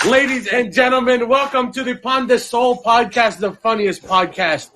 Ladies and gentlemen, welcome to the pandesoul podcast, the funniest podcast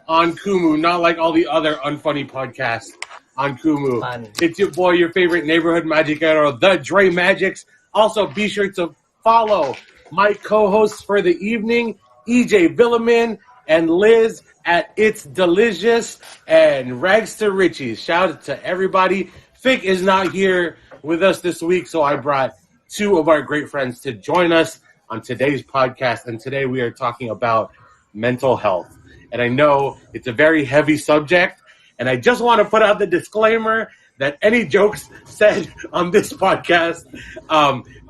on Kumu, not like all the other unfunny podcasts on Kumu. It's your boy, your favorite neighborhood magicero, the Dre Magics. Also, be sure to follow my co-hosts for the evening, EJ Villamin and Liz at It's Delicious, and Rags to Richie. Shout out to everybody. Fict is not here with us this week, so I brought two of our great friends to join us on today's podcast, and today we are talking about mental health. And I know it's a very heavy subject, and I just want to put out the disclaimer that any jokes said on this podcast,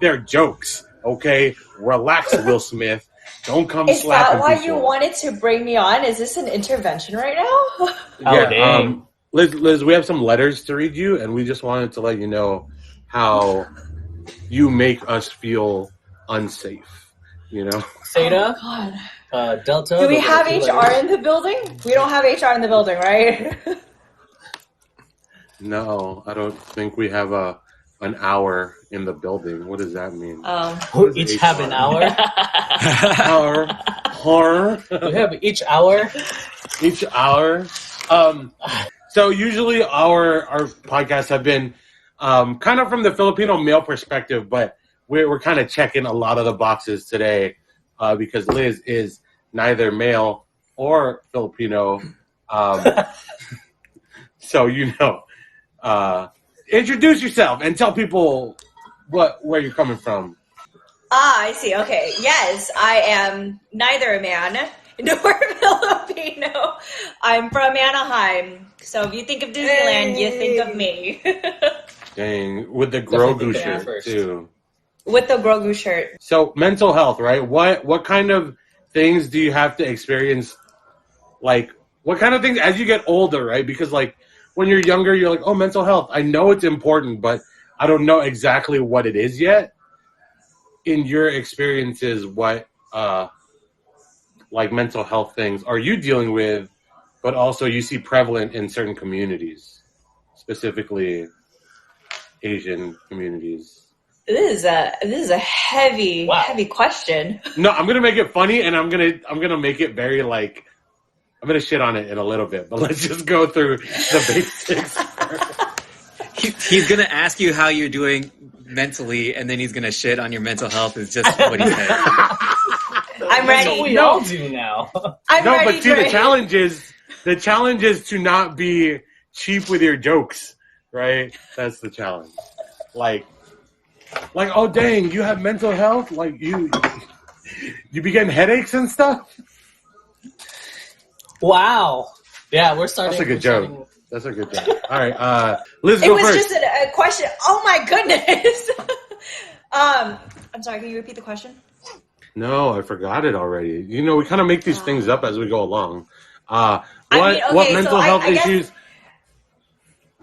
they're jokes, okay? Relax, Will Smith. Don't come slapping people. Is that why you wanted to bring me on? Is this an intervention right now? Yeah, Liz, we have some letters to read you, and we just wanted to let you know how you make us feel unsafe, you know? Theta, oh, God. Delta. Do we have HR in the building? We don't have HR in the building, right? No, I don't think we have an hour in the building. What does that mean? Each HR? Have an hour? Horror. We have each hour? Each hour. So usually our podcasts have been kind of from the Filipino male perspective, but we're kind of checking a lot of the boxes today because Liz is neither male or Filipino. So, introduce yourself and tell people where you're coming from. I see. Okay. Yes, I am neither a man nor Filipino. I'm from Anaheim. So if you think of Disneyland, you think of me. Dang, with the Grogu shirt too. With the Grogu shirt. So mental health, right? What kind of things do you have to experience? Like, what kind of things as you get older, right? Because like when you're younger, you're like, oh, mental health. I know it's important, but I don't know exactly what it is yet. In your experiences, what like mental health things are you dealing with, but also you see prevalent in certain communities, specifically Asian communities? This is a heavy question. No, I'm gonna make it funny, and I'm gonna make it very like I'm gonna shit on it in a little bit, but let's just go through the basics. He's gonna ask you how you're doing mentally, and then he's gonna shit on your mental health. Is just what he said. I'm ready. That's what we all do now. I'm ready, but see, the challenge is to not be cheap with your jokes, right? That's the challenge. Like, oh dang, you have mental health? Like you be getting headaches and stuff? Wow. Yeah, we're starting. That's a good joke. That's a good joke. All right, Liz, go first. It was just a question. Oh my goodness. I'm sorry. Can you repeat the question? No, I forgot it already. We kind of make these things up as we go along. What mental health issues?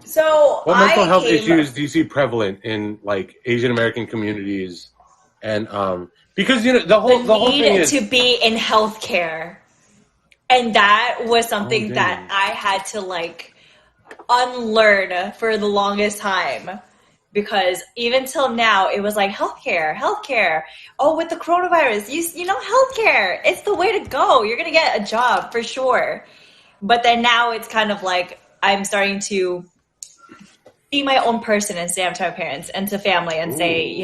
So what mental health issues do you see prevalent in like Asian American communities? And because the whole thing is to be in healthcare, and that was something that I had to like unlearn for the longest time. Because even till now, it was like healthcare. Oh, with the coronavirus, you know, healthcare. It's the way to go. You're going to get a job for sure. But then now it's kind of like I'm starting to be my own person and stand up to my parents and to family and say,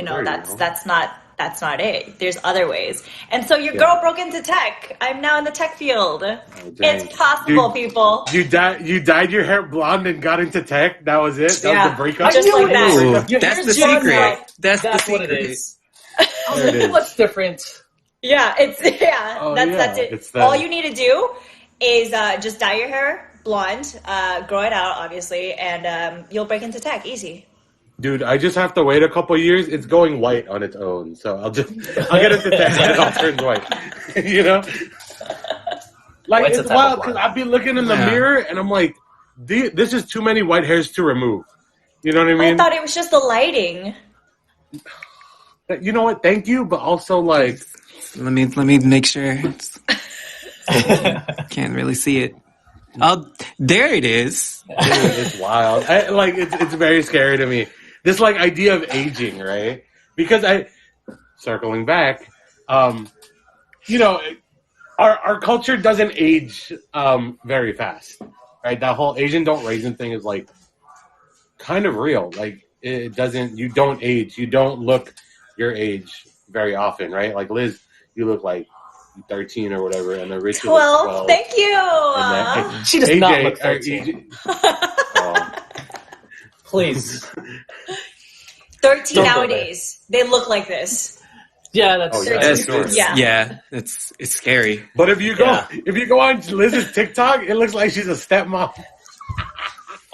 that's not it. There's other ways. And so your girl broke into tech. I'm now in the tech field. It's possible, people. You dyed your hair blonde and got into tech? That was it? That was the breakup? Just like that. That's the secret. That's what it is. What's different? Yeah, that's it. It's all you need to do is just dye your hair blonde, grow it out, obviously, and you'll break into tech easy. Dude, I just have to wait a couple years. It's going white on its own, so I'll get into tech and it all turns white. Like it's wild because I'd be looking in the mirror and I'm like, this is too many white hairs to remove. You know what I mean? I thought it was just the lighting. You know what? Thank you, but also like, let me make sure. Can't really see it. Oh, there it is. Dude, it's wild. It's very scary to me. This like idea of aging, right? because circling back, you know, our culture doesn't age very fast, right? That whole Asian don't raisin thing is like kind of real. Like it doesn't. You don't age. You don't look your age very often, right? Like Liz, you look like 13 or whatever, and then Richie 12. looks 12. Thank you. And then, She does AJ, not look 13. Please. 13 Don't go nowadays. They look like this. Yeah, that's Oh, yeah, That's- sure. Yeah. it's scary. But if you go on Liz's TikTok, it looks like she's a stepmom.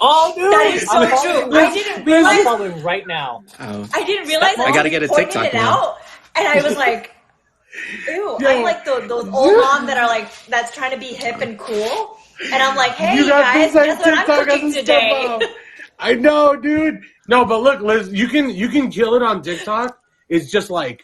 Oh, dude! That is so I'm true. following- I didn't I'm realize. following right now. Oh. I didn't realize. I gotta get a pointed TikTok it now. out, and I was like, "Ew!" Yo. I'm like those old mom that are like that's trying to be hip and cool, and I'm like, "Hey You got guys, the same guess what I'm TikTok cooking as a today?" stepmom. I know, dude. No, but look, Liz, you can kill it on TikTok. It's just like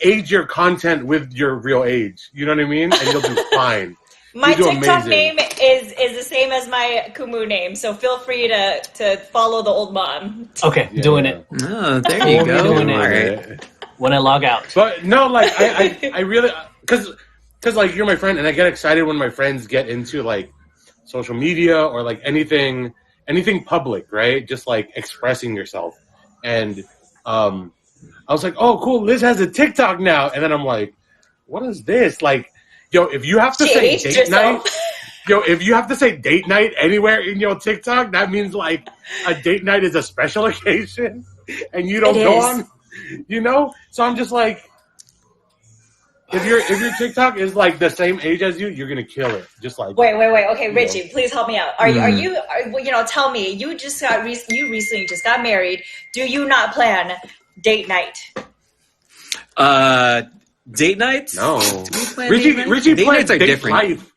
age your content with your real age. You know what I mean? And you'll do fine. My You do TikTok amazing. name is the same as my Kumu name, so feel free to follow the old mom. Okay, Yeah, doing yeah. it. Oh, there you go. Doing it. All right. When I log out. But no, like I really because like you're my friend, and I get excited when my friends get into like social media or like anything public, right? Just like expressing yourself. And I was like, oh, cool, Liz has a TikTok now, and then I'm like, what is this? Like, yo, if you have to She say aged date herself. night, yo, if you have to say date night anywhere in your TikTok, that means like a date night is a special occasion, and you don't It go is. on, you know. So I'm just like, if your TikTok is like the same age as you, you're gonna kill it. Just like Wait. Okay, You Richie, please help me out. Are you tell me, you recently just got married. Do you not plan date night? Date nights? no. Do we plan Richie date nights? Richie Date plays nights are date different. life.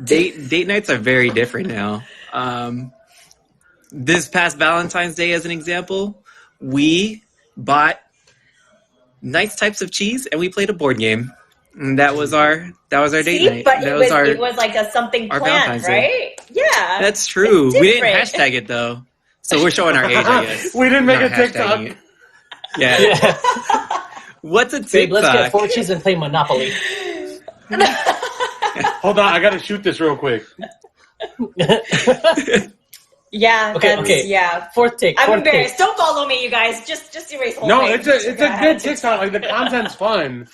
Date nights are very different now. This past Valentine's Day, as an example, we bought nice types of cheese and we played a board game. And that was our date See, night. but That it was like a something our planned, Valentine's Day. right? Yeah. That's true. It's We didn't different. hashtag it though, so we're showing our age, I guess. We didn't make Not a TikTok. hashtagging it. Yeah. Yeah. What's a Babe, let's get TikTok? 4 cheese and play Monopoly. Hold on, I gotta shoot this real quick. Yeah. Okay, that's, okay. Yeah. Fourth take. I'm Fourth embarrassed. take. Don't follow me, you guys. Just erase the whole No, thing. it's a Yeah, good TikTok. Like the content's fun.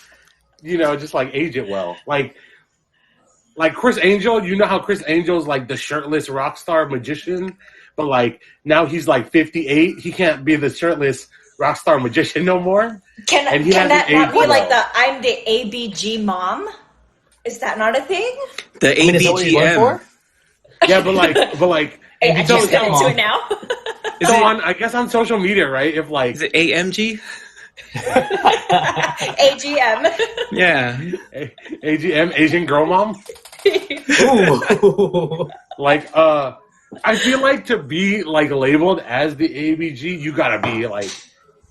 You know, just like age it well. Like Chris Angel, you know how Chris Angel's like the shirtless rock star magician, but like now he's like 58. He can't be the shirtless rock star magician no more. Can And he that hasn't not aged be like well. I'm the ABG mom? Is that not a thing? The I mean, is that what you're going ABGM. for? Yeah, but like Hey, I ABG just got into stepmom. it now. Is so it, on, I guess on social media, right? If like is it AMG? AGM. Yeah. AGM, Asian Girl Mom, Ooh. like I feel like to be like labeled as the ABG, you gotta be like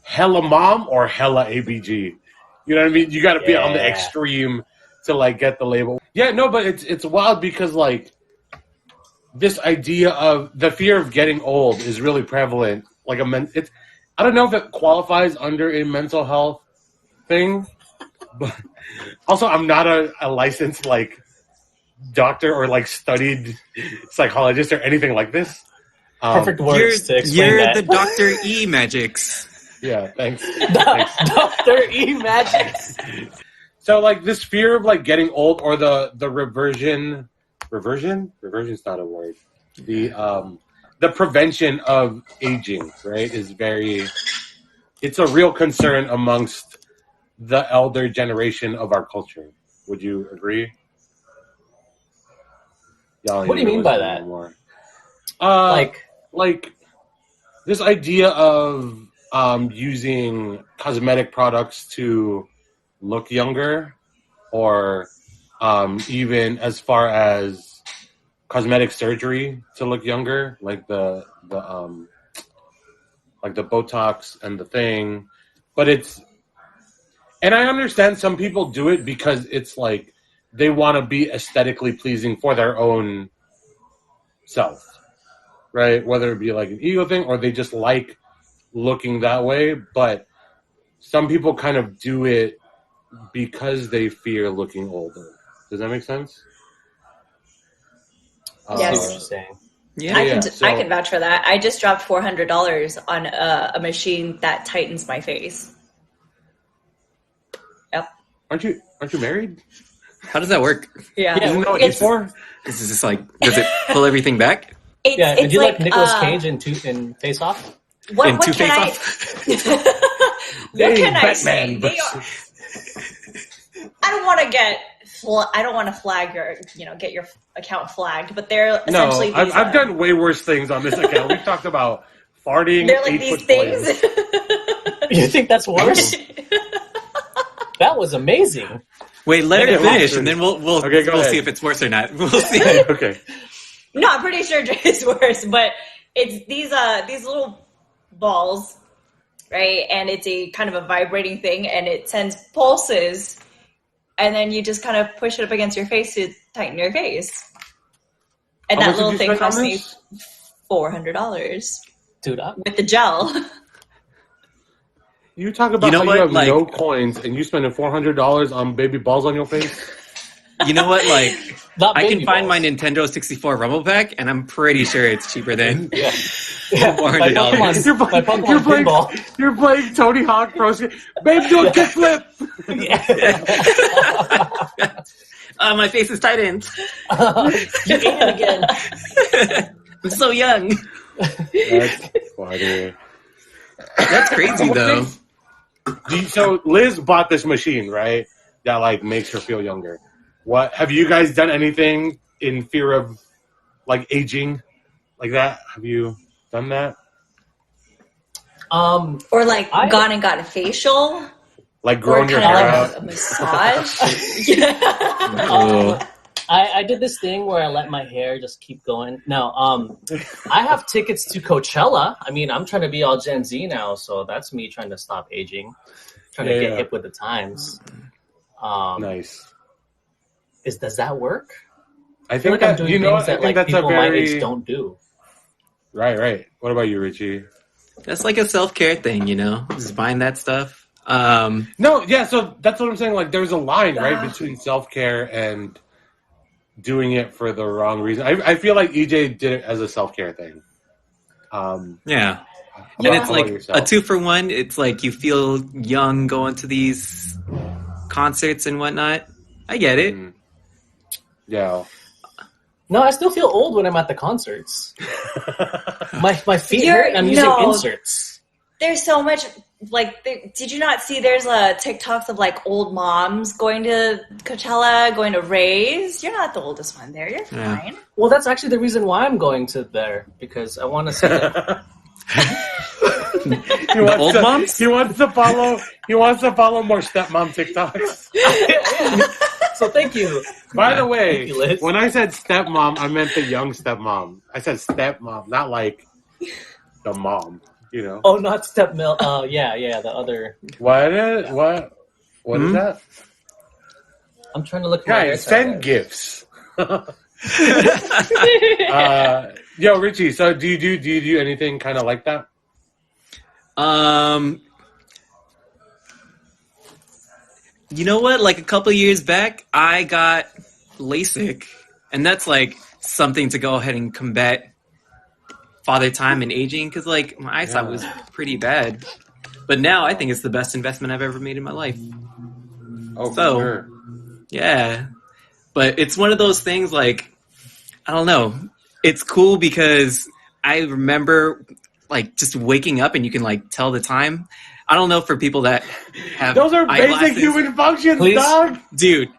hella mom or hella ABG. You know what I mean? You gotta be on the Yeah. extreme to like get the label. Yeah, no, but it's wild because like this idea of the fear of getting old is really prevalent. Like it's I don't know if it qualifies under a mental health thing, but also I'm not a licensed like doctor or like studied psychologist or anything like this. Perfect You're, words to explain you're that. the Dr. E Magics. Yeah, thanks. Dr. E Magics. So like this fear of like getting old or the reversion's not a word. The prevention of aging, right, is it's a real concern amongst the elder generation of our culture. Would you agree? Y'all What do you need to mean by listen that? more. Like, This idea of using cosmetic products to look younger, or even as far as cosmetic surgery to look younger, like the Botox and the thing. But and I understand some people do it because it's like they want to be aesthetically pleasing for their own self, right? Whether it be like an ego thing or they just like looking that way. But some people kind of do it because they fear looking older. Does that make sense? I Yes. see what you're saying. Yeah. I can vouch for that. I just dropped $400 on a machine that tightens my face. Yep. Aren't you married? How does that work? Yeah. Isn't that what it's for? Is this just like, does it pull everything back? Yeah, did It's you like Nicolas Cage in Face Off? What Two can I? Face What can I Batman say? I don't want to flag your, get your account flagged, but they're essentially No, these, I've done way worse things on this account. We've talked about farting. they're like these 8-foot things. boys. You think that's worse? That was amazing. Wait, let Yeah, her finish, yeah. and then we'll Okay, go ahead. see if it's worse or not. We'll see. Okay. No, I'm pretty sure Dre is worse, but it's these little balls, right? And it's a kind of a vibrating thing, and it sends pulses, and then you just kind of push it up against your face to tighten your face. And How that much did little you thing spend on cost me this? $400 Dude, with the gel. You talk about You know how what, you have like- no coins and you spending $400 on baby balls on your face? You know what? Like, not I can baby find balls. my Nintendo 64 Rumble Pack, and I'm pretty sure it's cheaper than Yeah. My $400. Pokemon, You're my playing- Pokemon you're playing- pinball. You're playing Tony Hawk Pro Skater. Babe, do a kickflip! My face is tightened. You ate it again. I'm so young. That's funny. That's crazy, though. So Liz bought this machine, right? That like makes her feel younger. What have you guys done anything in fear of like aging like that? Have you done that? Or like gone and got a facial. Like Or growing your kind hair of out? like a massage. Yeah. I did this thing where I let my hair just keep going. No, I have tickets to Coachella. I mean, I'm trying to be all Gen Z now, so that's me trying to stop aging, trying to get hip with the times. Nice. Does that work? I I feel think like I'm that doing you know. things I that think like that's a people my age very don't do. right. What about you, Richie? That's like a self-care thing, just buying that stuff. No, yeah. So that's what I'm saying. Like, there's a line right between self care and doing it for the wrong reason. I feel like EJ did it as a self care thing. Yeah. How And about it's like yourself? a 2-for-1. It's like you feel young going to these concerts and whatnot. I get it. Yeah. No, I still feel old when I'm at the concerts. My feet You're- hurt and I'm using no. inserts. There's so much, did you not see there's TikToks of like old moms going to Coachella, going to raves? You're not the oldest one there. You're Yeah. fine. Well, that's actually the reason why I'm going to there, because I want to see them. The old moms? He wants to follow more stepmom TikToks. So thank you. By the way, Thank you, Liz. when I said stepmom, I meant the young stepmom. I said stepmom, not like the mom. Oh, not step mill. Oh, yeah, the other. What is that? I'm trying to look. at my Guys, hairstyle, send guys. gifts. Yo, Richie. So do you do anything kind of like that? You know what? Like a couple of years back, I got LASIK, and that's like something to go ahead and combat father time and aging, because like my eyesight was pretty bad. But now I think it's the best investment I've ever made in my life. Oh, So- for sure. Yeah. But it's one of those things like, I don't know. It's cool because I remember like just waking up and you can like tell the time. I don't know for people that have Those are basic eyeglasses. human functions, Please. dog. Dude.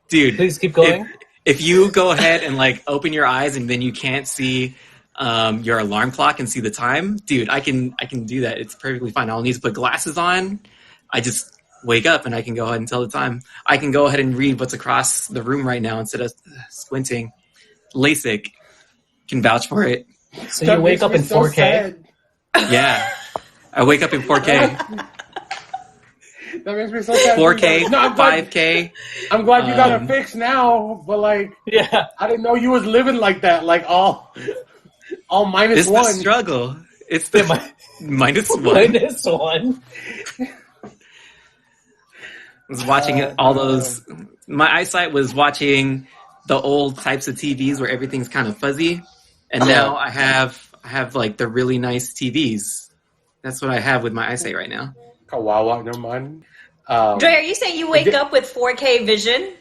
Please keep going. If you go ahead and like open your eyes and then you can't see your alarm clock and see the time, dude, I can do that. It's perfectly fine. I'll need to put glasses on. I just wake up and I can go ahead and tell the time. I can go ahead and read what's across the room right now instead of squinting. LASIK can vouch for it. So you wake up in 4K. Yeah. I wake up in 4K. That makes me so sad. 4K, No, I'm glad, 5K. I'm glad you got it fixed now, but like, Yeah. I didn't know you was living like that, like all minus It's one. the struggle. It's the minus one. -1. was watching all those. My eyesight was watching the old types of TVs where everything's kind of fuzzy, and now I have like the really nice TVs. That's what I have with my eyesight right now. Kawawa naman. Dre, are you saying you wake up with 4K vision?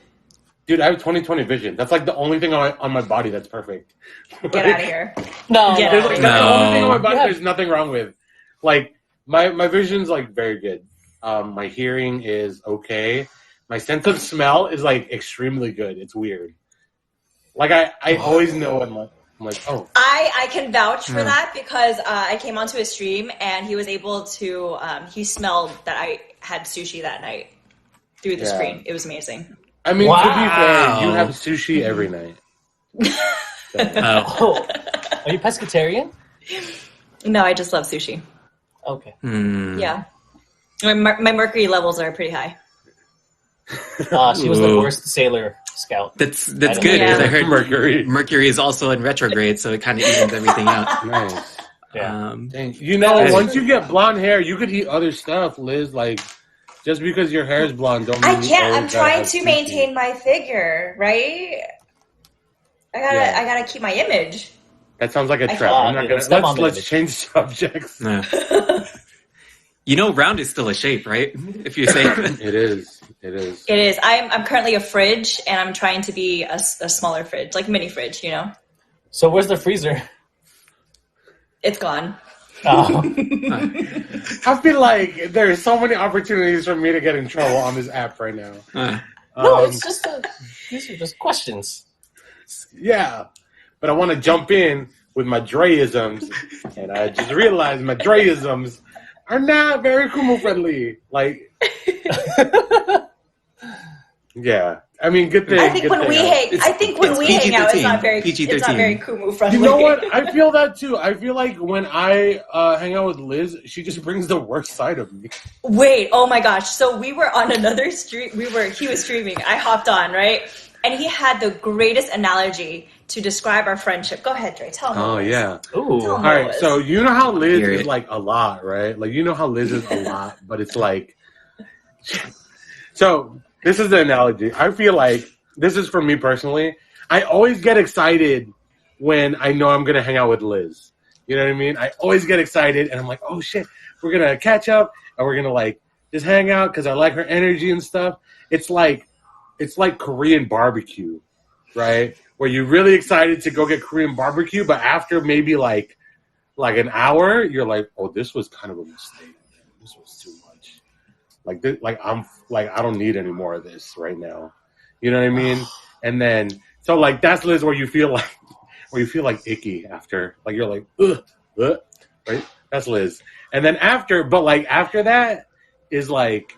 Dude, I have 20/20 vision. That's like the only thing on my body that's perfect. Get out of here. No, Get There's out like of that's here. the only thing on my No. body Yeah. there's nothing wrong with. Like my vision's like very good. My hearing is okay. My sense of smell is like extremely good. It's weird. Like I always know when I'm like, oh. I can vouch for that because I came onto a stream and he was able to, he smelled that I had sushi that night through the screen. It was amazing. I mean, to be fair, Wow. you have sushi every night. Oh, are you pescatarian? No, I just love sushi. Okay. Yeah. My mercury levels are pretty high. She was the worst sailor scout. That's I good don't because know. I heard Mercury. Mercury is also in retrograde, so it kind of evens everything out. Nice. Yeah. Dang. You know, Hey. once you get blonde hair, you could eat other stuff, Liz. Like, just because your hair is blonde, don't mean I can't. you I'm always gotta trying have to sushi. maintain my figure, right? I gotta keep my image. That sounds like a I trap. can't. I'm not Let's gonna. step on the Let's image. change subjects. Yeah. You know, round is still a shape, right? If you're saying It is. It is. It is. I'm currently a fridge, and I'm trying to be a smaller fridge, like mini fridge. You know, So where's the freezer? it's gone. Oh. I feel like there's so many opportunities for me to get in trouble on this app right now. No, it's just these are just questions. Yeah, but I want to jump in with my Dreisms, and I just realized my Dreisms are not very Kumu friendly. Like, yeah, I mean, good thing. I think when we hang, It's- I think when it's we hang out, it's PG-13. not very, PG-13. it's not very Kumu friendly. You know what? I feel that too. I feel like when I hang out with Liz, she just brings the worst side of me. Wait, oh my gosh! So we were on another stream. He was streaming. I hopped on, right, and he had the greatest analogy to describe our friendship. Go ahead, Dre. Tell me. Oh yeah. Ooh. Tell All right. So you know how Liz Hear is it. like a lot, right? Like you know how Liz is a lot, but it's like. So this is the analogy. I feel like this is for me personally. I always get excited when I know I'm gonna hang out with Liz. You know what I mean? I always get excited, and I'm like, oh shit, we're gonna catch up, and we're gonna like just hang out because I like her energy and stuff. It's like Korean barbecue, right? Where you're really excited to go get Korean barbecue, but after maybe like an hour, you're like, oh, this was kind of a mistake. This was too much. Like this, I don't need any more of this right now. You know what I mean? And then so like that's Liz where you feel like icky after, like you're like ugh, right? That's Liz. And then after that is like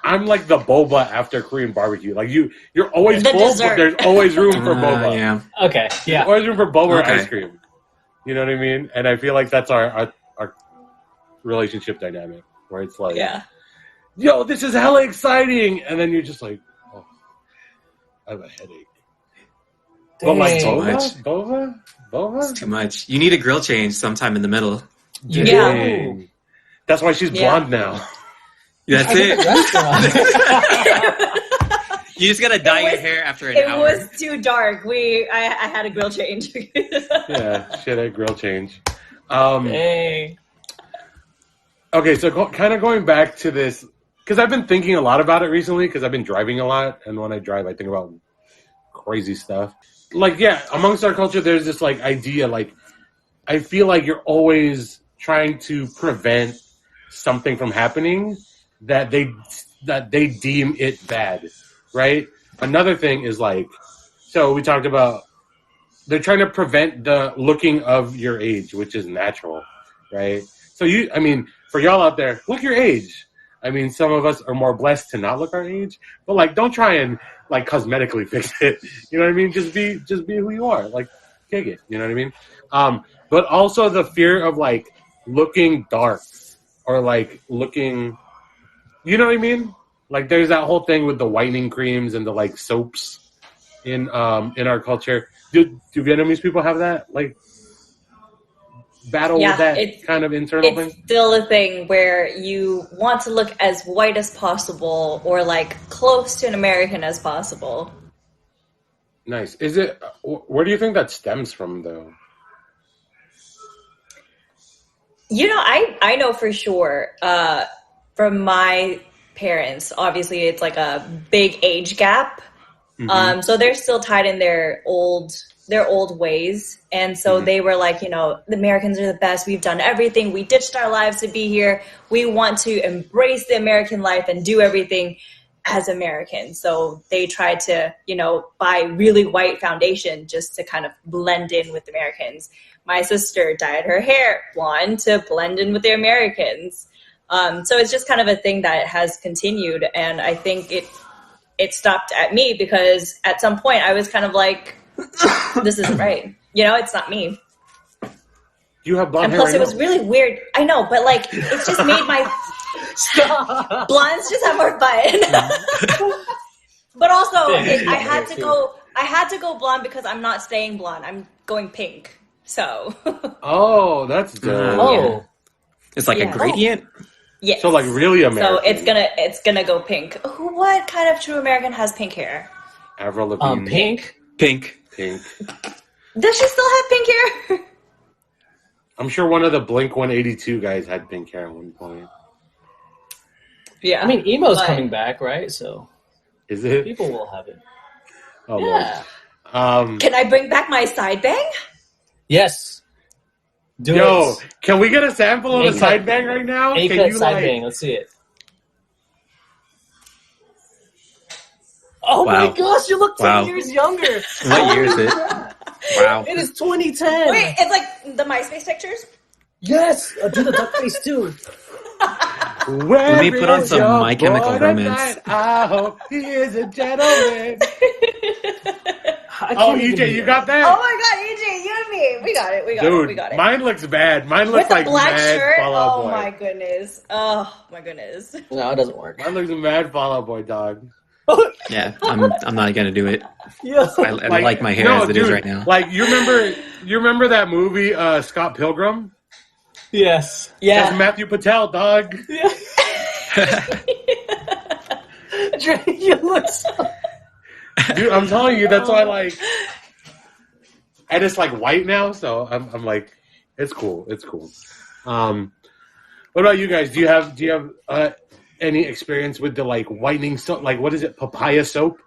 I'm like the boba after Korean barbecue. Like you're always The full, dessert. but there's always room for boba. Yeah. Okay. There's Yeah. always room for boba or Okay. ice cream. You know what I mean? And I feel like that's our relationship dynamic, where it's like, Yeah. yo, this is hella exciting, and then you're just like, oh, I have a headache. But like Dang. boba. It's too much. You need a grill change sometime in the middle. You Yeah. do. That's why she's Yeah. blonde now. That's I get the it. restaurant. You just gotta dye your was- hair after an It hour. was too dark. I had a grill change. Yeah, she had a grill change. Hey. Okay, so kind of going back to this, because I've been thinking a lot about it recently, because I've been driving a lot, and when I drive, I think about crazy stuff. Like, yeah, amongst our culture, there's this, like, idea, like, I feel like you're always trying to prevent something from happening that they deem it bad, right? Another thing is, like, so we talked about, they're trying to prevent the looking of your age, which is natural, right? So for y'all out there, look your age. I mean, some of us are more blessed to not look our age, but like, don't try and like cosmetically fix it. You know what I mean? Just be who you are. Like, kick it. You know what I mean? But also the fear of like looking dark or like looking, you know what I mean? Like, there's that whole thing with the whitening creams and the like soaps in our culture. Do Vietnamese people have that? Like, battle with that kind of internal thing? It's still a thing where you want to look as white as possible or like close to an American as possible. Nice. Is it? Where do you think that stems from, though? You know, I know for sure from my parents. Obviously, it's like a big age gap, so they're still tied in their old ways, and so they were like, you know, the Americans are the best. We've done everything. We ditched our lives to be here. We want to embrace the American life and do everything as Americans. So they tried to, you know, buy really white foundation just to kind of blend in with Americans. My sister dyed her hair blonde to blend in with the Americans. So it's just kind of a thing that has continued. And I think it stopped at me because at some point I was kind of like, this isn't right. You know, it's not me. You have blonde hair. And plus, it was really weird. I know, but like, it's just made my blondes just have more fun. But also, I had to go blonde because I'm not staying blonde. I'm going pink. So. Oh, that's dope. Oh, it's like a gradient. Yes. So like really American. So it's gonna go pink. What kind of true American has pink hair? Avril Lavigne. Pink. Does she still have pink hair? I'm sure one of the Blink 182 guys had pink hair at one point. Yeah. I mean, emo's coming back, right? So. Is it? People will have it. Oh, yeah. Can I bring back my side bang? Yes. Yo, can we get a sample of a side bang right now? Can you side bang? Let's see it. Oh my gosh, you look 10 years younger. What year is it? Wow. It is 2010. Wait, it's like the MySpace pictures? Yes. I'll do the duck face too. Let me put on some My Chemical Romance. I hope he is a gentleman. Oh, EJ, you got that? Oh my God, EJ, you and me. We got it. Dude, mine looks bad. Mine looks like black mad shirt. Fall Out Oh Boy. my goodness. Oh my goodness. No, it doesn't work. Mine looks mad Fall Out Boy, dog. Yeah, I'm not gonna do it. Yeah. I like my hair as it is right now. Like you remember that movie Scott Pilgrim? Yes. Yeah. That's Matthew Patel, dog. Yeah. Dre, you look so... Dude, I'm telling you, that's why and it's like white now, so I'm like, it's cool. What about you guys? Do you have any experience with the like whitening soap? Like, what is it, papaya soap,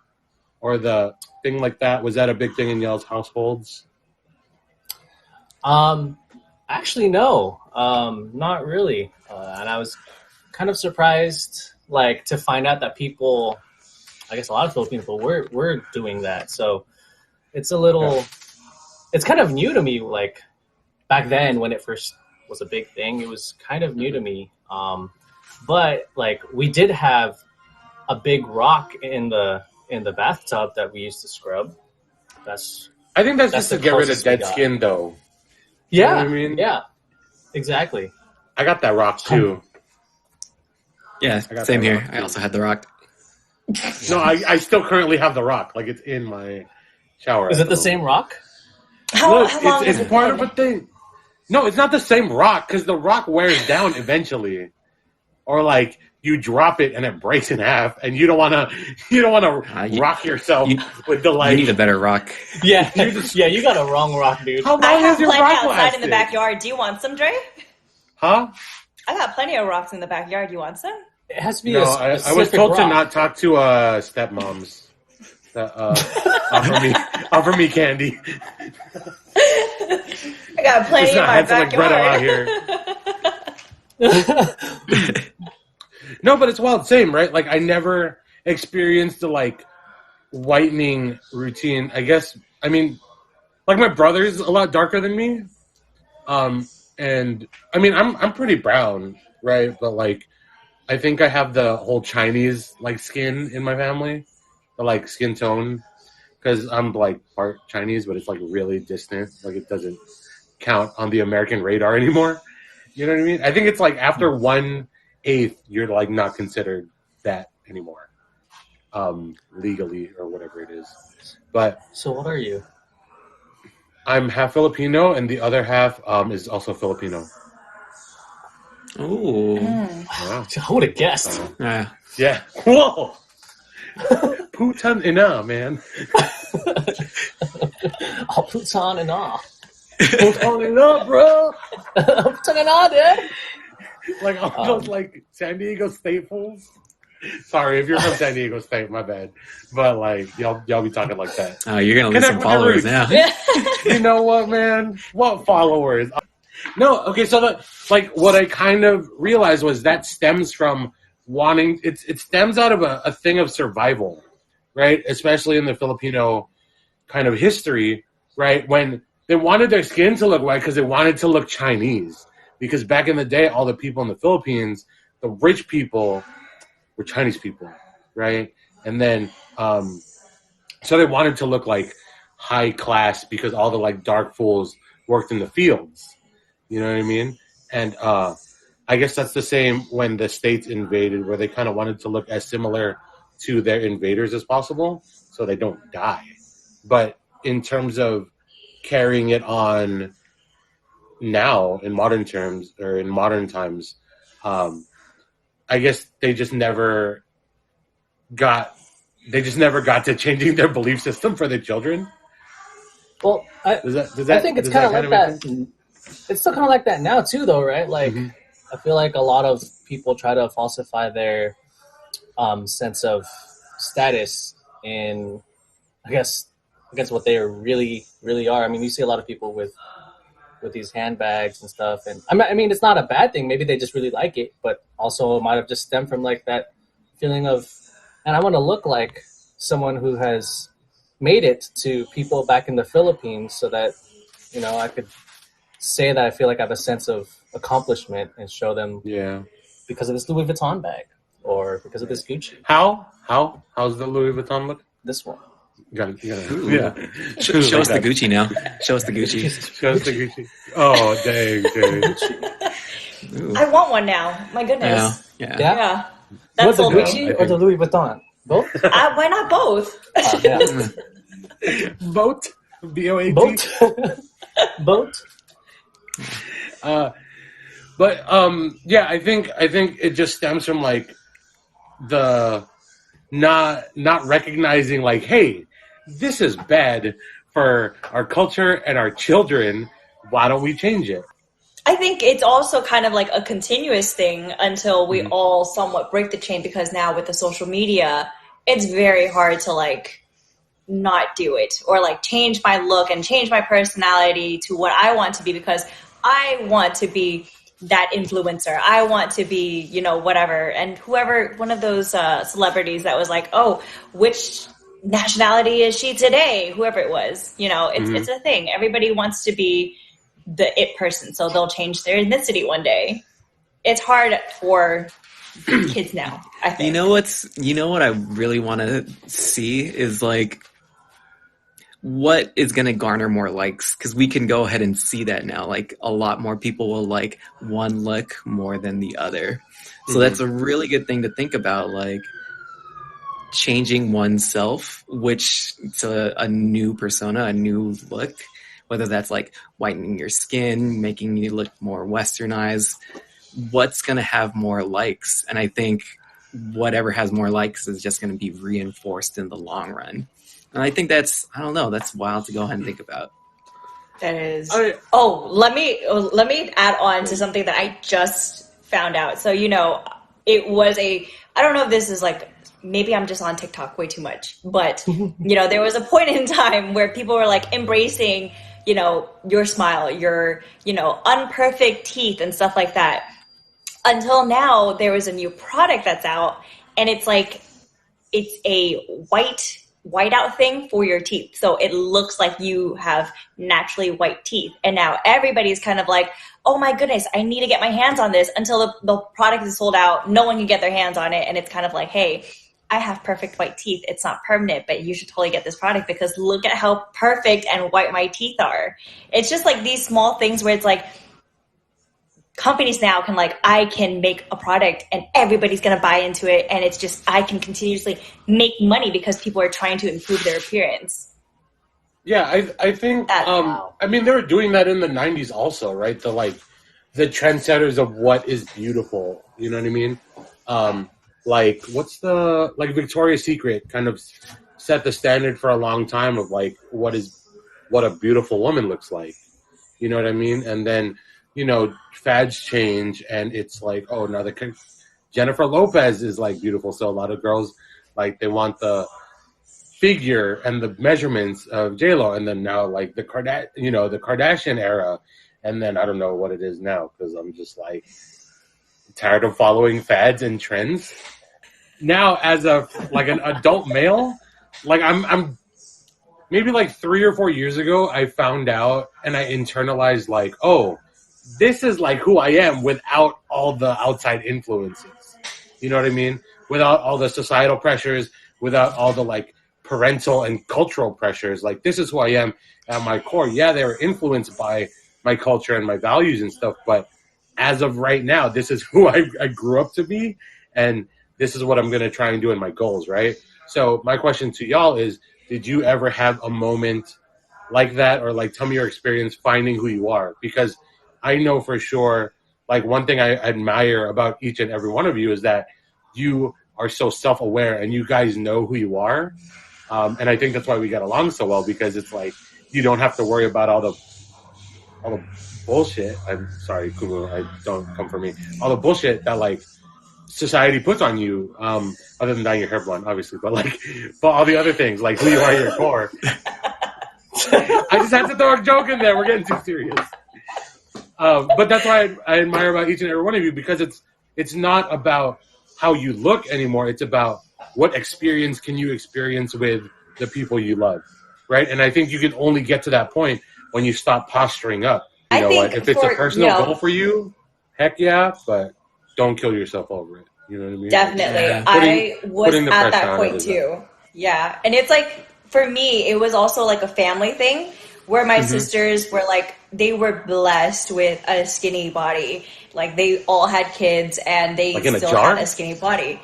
or the thing like that? Was that a big thing in y'all's households? Actually, no, not really. And I was kind of surprised, like, to find out that people, I guess a lot of Filipino people were doing that. So it's a little, it's kind of new to me. Like back then when it first was a big thing, it was kind of new to me. But like we did have a big rock in the bathtub that we used to scrub. I think that's just to get rid of dead skin, though. Yeah, you know what I mean? Yeah, exactly. I got that rock too. Yeah, same here. I also had the rock. No, I still currently have the rock. Like, it's in my shower. Is it the same rock? How long it's part of a thing. No, it's not the same rock because the rock wears down eventually, or like you drop it and it breaks in half, and you don't want to rock yourself with the like. You need a better rock. Yeah, you got a wrong rock, dude. How long I have is your plenty rock outside lasted? in the backyard. Do you want some, Dre? Huh? I got plenty of rocks in the backyard. You want some? It has to be No, I was told to not talk to stepmoms that offer me candy. I got plenty in my backyard. Like out here. No, but it's wild. Same, right? Like I never experienced the like whitening routine. I guess I mean, like my brother's a lot darker than me, and I mean I'm pretty brown, right? But like. I think I have the whole Chinese like skin in my family, the like skin tone, because I'm like part Chinese, but it's like really distant. Like it doesn't count on the American radar anymore. You know what I mean? I think it's like after 1/8, you're like not considered that anymore, legally or whatever it is. But so what are you? I'm half Filipino, and the other half is also Filipino. Oh, Yeah. I would have guessed. Yeah. Whoa. Putan ina, man. I'll put on and off. Putan ina, bro. Put on and off, dude. Like all those like San Diego State fools. Sorry if you're from San Diego State, my bad. But like y'all be talking like that. Oh, you're gonna lose some followers now. You know what, man? What followers? No, okay. So what I kind of realized was that stems from wanting. It stems out of a thing of survival, right? Especially in the Filipino kind of history, right? When they wanted their skin to look white because they wanted to look Chinese. Because back in the day, all the people in the Philippines, the rich people, were Chinese people, right? And then, so they wanted to look like high class because all the like dark fools worked in the fields. You know what I mean? And I guess that's the same when the States invaded, where they kind of wanted to look as similar to their invaders as possible, so they don't die. But in terms of carrying it on now in modern terms or in modern times, I guess they just never got to changing their belief system for their children. Well, I think it's kind of like that. It's still kind of like that now too, though, right? Like, I feel like a lot of people try to falsify their sense of status in, I guess what they really are. I mean, you see a lot of people with these handbags and stuff, and I mean, it's not a bad thing. Maybe they just really like it, but also it might have just stemmed from like that feeling of, and I want to look like someone who has made it to people back in the Philippines, so that I could say that I feel like I have a sense of accomplishment and show them, because of this Louis Vuitton bag or because of this Gucci. How's the Louis Vuitton look? This one. You gotta, Show us the Gucci now. Show us the Gucci. Show us the Gucci. Oh, dang. I want one now. My goodness. Yeah. That's the Gucci or the Louis Vuitton? Both? Why not both? Boat. BOAT. Boat. But I think it just stems from like the not recognizing like, hey, this is bad for our culture and our children. Why don't we change it? I think it's also kind of like a continuous thing until we all somewhat break the chain, because now with the social media, it's very hard to like not do it or like change my look and change my personality to what I want to be, because I want to be that influencer. I want to be, whatever. And whoever, one of those celebrities that was like, oh, which nationality is she today? Whoever it was, it's a thing. Everybody wants to be the it person, so they'll change their ethnicity one day. It's hard for kids now, I think. You know what I really want to see is like, what is going to garner more likes? Because we can go ahead and see that now. Like, a lot more people will like one look more than the other. So that's a really good thing to think about, like changing oneself, which to a new persona, a new look, whether that's like whitening your skin, making you look more westernized. What's going to have more likes? And I think whatever has more likes is just going to be reinforced in the long run. And I think that's wild to go ahead and think about. That is. Let me add on to something that I just found out. So, it was I don't know if this is like, maybe I'm just on TikTok way too much, but, there was a point in time where people were like embracing, your smile, your, unperfect teeth and stuff like that. Until now, there was a new product that's out, and it's like, it's a whiteout thing for your teeth. So it looks like you have naturally white teeth. And now everybody's kind of like, oh my goodness, I need to get my hands on this, until the product is sold out. No one can get their hands on it. And it's kind of like, hey, I have perfect white teeth. It's not permanent, but you should totally get this product because look at how perfect and white my teeth are. It's just like these small things where it's like, companies now can like, I can make a product and everybody's going to buy into it. And it's just, I can continuously make money because people are trying to improve their appearance. Yeah, I think Wow. I mean they were doing that in the 90s also, right? The trendsetters of what is beautiful, you know what I mean? Like what's the like Victoria's Secret kind of set the standard for a long time of like what a beautiful woman looks like. You know what I mean? And then, fads change and it's like, oh, now Jennifer Lopez is like beautiful. So a lot of girls like they want the figure and the measurements of J-Lo, and then now like the Kardashian era, and then I don't know what it is now because I'm just like tired of following fads and trends. Now, as an adult male, like I'm maybe like 3 or 4 years ago, I found out and I internalized like, oh, this is like who I am without all the outside influences. You know what I mean? Without all the societal pressures, without all the like parental and cultural pressures. Like this is who I am at my core. Yeah, they were influenced by my culture and my values and stuff, but as of right now, this is who I grew up to be, and this is what I'm going to try and do in my goals, right? So my question to y'all is, did you ever have a moment like that, or like tell me your experience finding who you are? Because I know for sure, like one thing I admire about each and every one of you is that you are so self-aware and you guys know who you are. And I think that's why we get along so well, because it's like you don't have to worry about all the bullshit. I'm sorry, Kumu, I don't come for me. All the bullshit that like society puts on you, other than dyeing your hair blonde, obviously, but all the other things, like who you are at your core. I just had to throw a joke in there. We're getting too serious. But that's why I admire about each and every one of you, because it's not about how you look anymore. It's about what experience can you experience with the people you love, right? And I think you can only get to that point when you stop posturing up. You know what? If it's a personal goal for you, heck yeah, but don't kill yourself over it. You know what I mean? Definitely. Yeah. I was putting the at pressure that on point others. too. Yeah. And it's like, for me, it was also like a family thing where my sisters were like, they were blessed with a skinny body. Like they all had kids and they Like in a still jar? had a skinny body.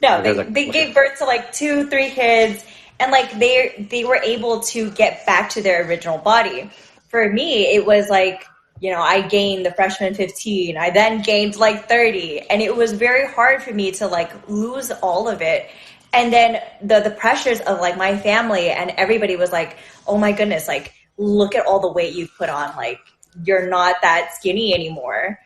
No, they gave birth to like 2, 3 kids, and like they were able to get back to their original body. For me, it was like, I gained the freshman 15. I then gained like 30, and it was very hard for me to like lose all of it. And then the pressures of like my family and everybody was like, "Oh my goodness, like look at all the weight you've put on. Like you're not that skinny anymore."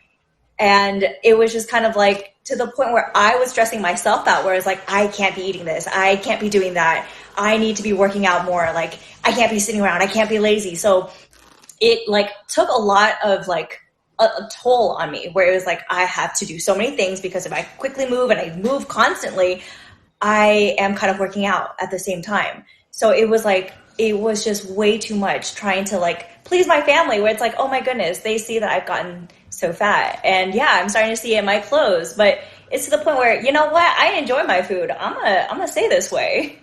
And it was just kind of like to the point where I was stressing myself out, where it's like, I can't be eating this. I can't be doing that. I need to be working out more. Like, I can't be sitting around. I can't be lazy. So it like took a lot of like a toll on me, where it was like, I have to do so many things, because if I quickly move and I move constantly, I am kind of working out at the same time. So it was like, it was just way too much trying to like please my family, where it's like, oh my goodness, they see that I've gotten so fat. And yeah, I'm starting to see it in my clothes, but it's to the point where, you know what? I enjoy my food. I'm gonna stay this way.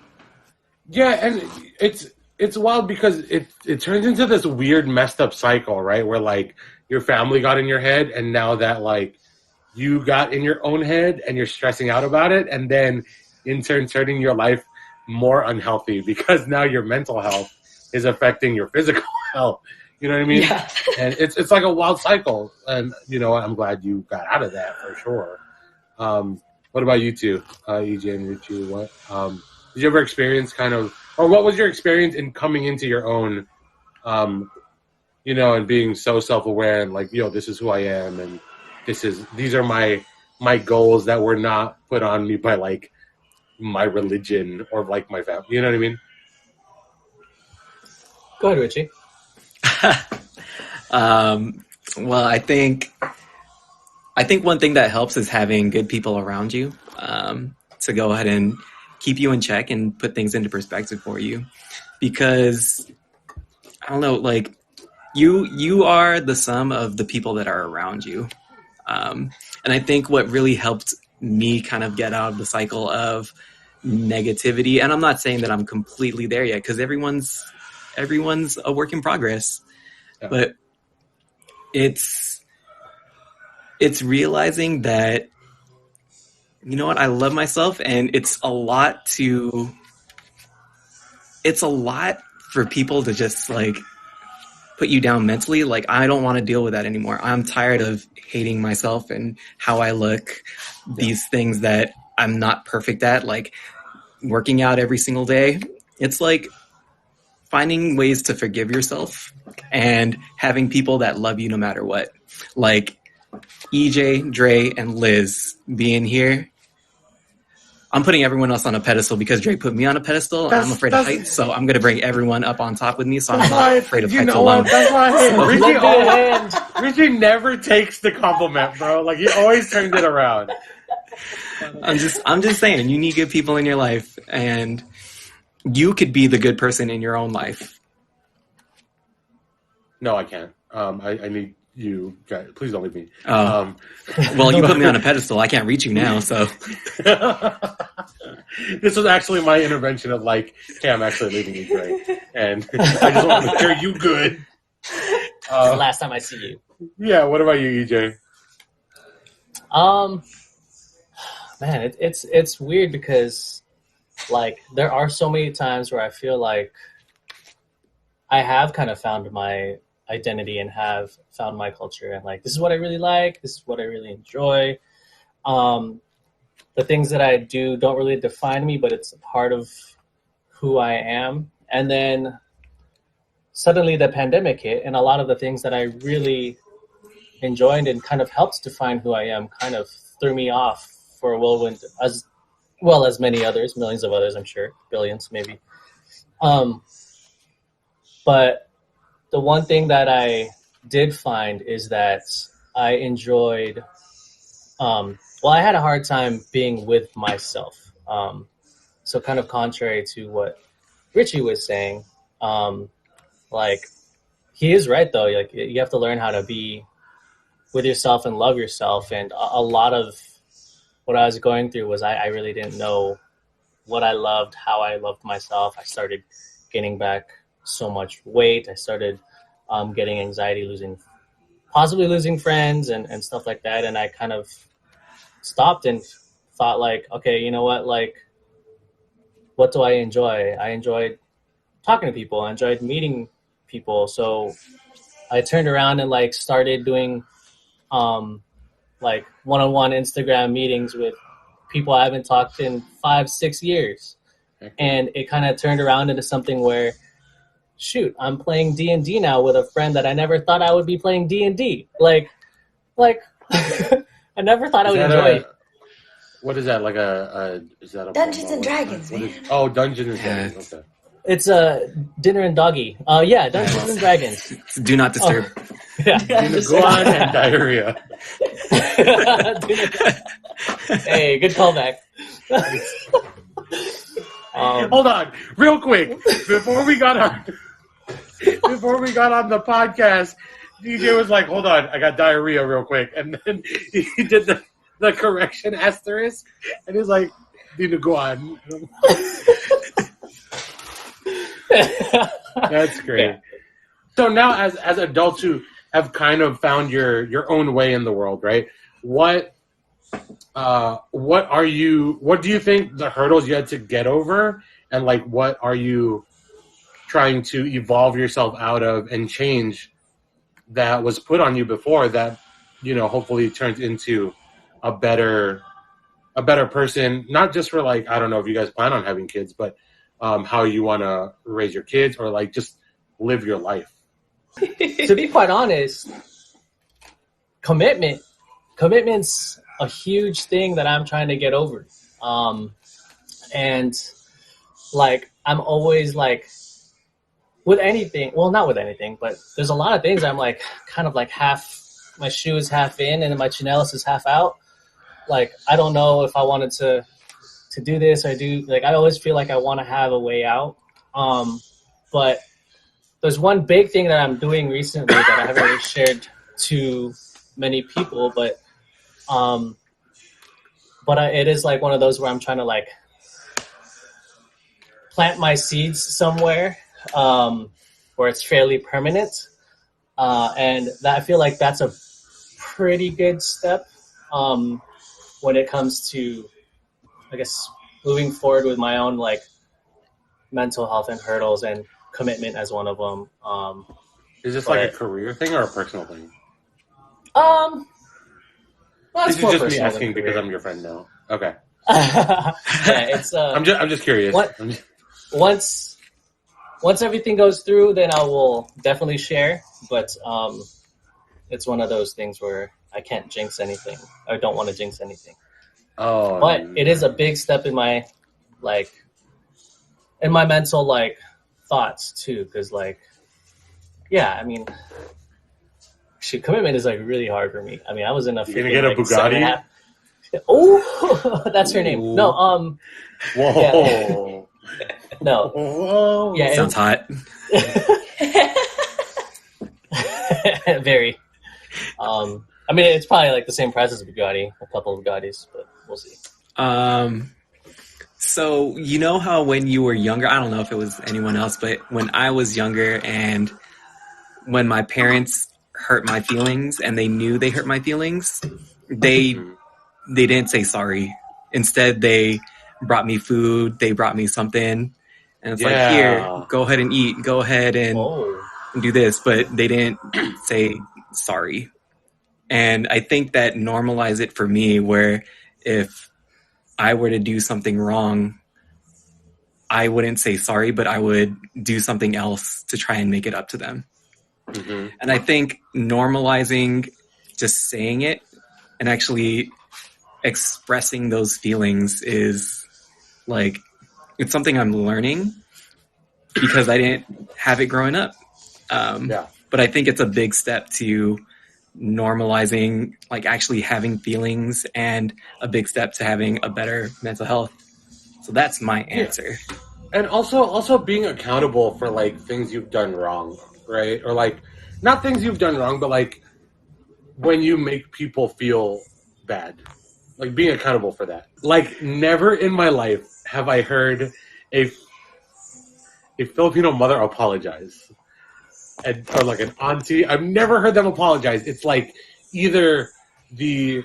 Yeah, and it's wild because it turns into this weird messed up cycle, right? Where like your family got in your head, and now that like you got in your own head and you're stressing out about it, and then in turn turning your life more unhealthy because now your mental health is affecting your physical health. You know what I mean? Yeah. And it's like a wild cycle. And you know what? I'm glad you got out of that for sure. What about you two, EJ and Richie? What did you ever experience or what was your experience in coming into your own, and being so self-aware and like, this is who I am, and these are my goals that were not put on me by like my religion or like my family. You know what I mean? Go ahead, Richie. Well, I think one thing that helps is having good people around you, to go ahead and keep you in check and put things into perspective for you. Because I don't know, like you are the sum of the people that are around you. And I think what really helped me kind of get out of the cycle of negativity, and I'm not saying that I'm completely there yet, because everyone's a work in progress, but it's realizing that, you know what, I love myself, and it's a lot to it's a lot for people to just like put you down mentally. Like, I don't want to deal with that anymore. I'm tired of hating myself and how I look, these things that I'm not perfect at, like working out every single day. It's like finding ways to forgive yourself and having people that love you no matter what. Like EJ, Dre, and Liz being here. I'm putting everyone else on a pedestal because Dre put me on a pedestal, and I'm afraid of heights, so I'm going to bring everyone up on top with me, so I'm not afraid of heights alone. That's why Richie never takes the compliment, bro. Like, he always turns it around. I'm just saying, you need good people in your life, and you could be the good person in your own life. No, I can't. I need you guys. Please don't leave me. Well, you put me on a pedestal. I can't reach you now, so. This was actually my intervention of like, hey, I'm actually leaving you, Dre, and I just want to make sure you good. The last time I see you. Yeah. What about you, EJ? Man, it's weird because like there are so many times where I feel like I have kind of found my identity and have found my culture, and like this is what I really like, this is what I really enjoy. The things that I do don't really define me, but it's a part of who I am. And then suddenly the pandemic hit, and a lot of the things that I really enjoyed and kind of helped define who I am kind of threw me off for a whirlwind, as well as many others, millions of others, I'm sure, billions maybe. But the one thing that I did find is that I enjoyed, well, I had a hard time being with myself. So kind of contrary to what Richie was saying, like he is right though. Like you have to learn how to be with yourself and love yourself. And a lot of what I was going through was I really didn't know what I loved, how I loved myself. I started gaining back so much weight. I started getting anxiety, possibly losing friends and stuff like that. And I kind of stopped and thought like, okay, you know what? Like, what do I enjoy? I enjoyed talking to people. I enjoyed meeting people. So I turned around and like started doing like one-on-one Instagram meetings with people I haven't talked in 5-6 years. Okay. And it kind of turned around into something where, shoot, I'm playing D&D now with a friend that I never thought I would be playing D&D. Like I never thought I would enjoy it. What is that? Like is that a Dungeons and Dragons, man. Dungeons and Dragons. Okay. It's Dinner and Doggy. Yeah, Dungeons and Dragons. Do not disturb. Yeah. Guan and diarrhea. Hey, good callback. Hold on, real quick, before we got on the podcast, DJ was like, "Hold on, I got diarrhea, real quick," and then he did the correction asterisk, and he's like, "Need to go on." That's great. Yeah. So now, as adults who have kind of found your own way in the world, right? What do you think the hurdles you had to get over, and like what are you trying to evolve yourself out of and change that was put on you before that, you know, hopefully turns into a better person, not just for like, I don't know if you guys plan on having kids, but how you want to raise your kids or like just live your life. To be quite honest, commitment's a huge thing that I'm trying to get over. And like, I'm always like, with anything, well, not with anything, but there's a lot of things I'm like, kind of like my shoe is half in and then my chanelis is half out. Like, I don't know if I wanted to do this or do, like, I always feel like I want to have a way out. But there's one big thing that I'm doing recently that I haven't really shared to many people, but it is like one of those where I'm trying to like plant my seeds somewhere where it's fairly permanent. And that, I feel like that's a pretty good step when it comes to, I guess, moving forward with my own like mental health and hurdles, and commitment as one of them. Is this like a career thing or a personal thing? Well, this is just me asking because I'm your friend now. Okay. Yeah, it's. I'm just curious. Once everything goes through, then I will definitely share. But it's one of those things where I can't jinx anything. I don't want to jinx anything. Oh. But it is a big step in my mental thoughts too, because yeah, I mean, commitment is really hard for me. I mean, I was in a. You're gonna get a Bugatti. Oh, that's her name. No, Whoa. Yeah. No. Whoa. Yeah, Sounds hot. Very. I mean, it's probably the same price as a Bugatti, a couple of Bugattis, but we'll see. So you know how when you were younger, I don't know if it was anyone else, but when I was younger and when my parents hurt my feelings and they knew they hurt my feelings, they didn't say sorry. Instead, they brought me food. They brought me something. And it's here, go ahead and eat. Go ahead and do this. But they didn't say sorry. And I think that normalized it for me, where if I were to do something wrong, I wouldn't say sorry, but I would do something else to try and make it up to them. Mm-hmm. And I think normalizing just saying it and actually expressing those feelings is it's something I'm learning because I didn't have it growing up. But I think it's a big step to normalizing actually having feelings, and a big step to having a better mental health. So that's my answer. And also being accountable for things you've done wrong, right? Or not things you've done wrong, but when you make people feel bad, being accountable for that. Never in my life have I heard a Filipino mother apologize. Or an auntie. I've never heard them apologize. It's either the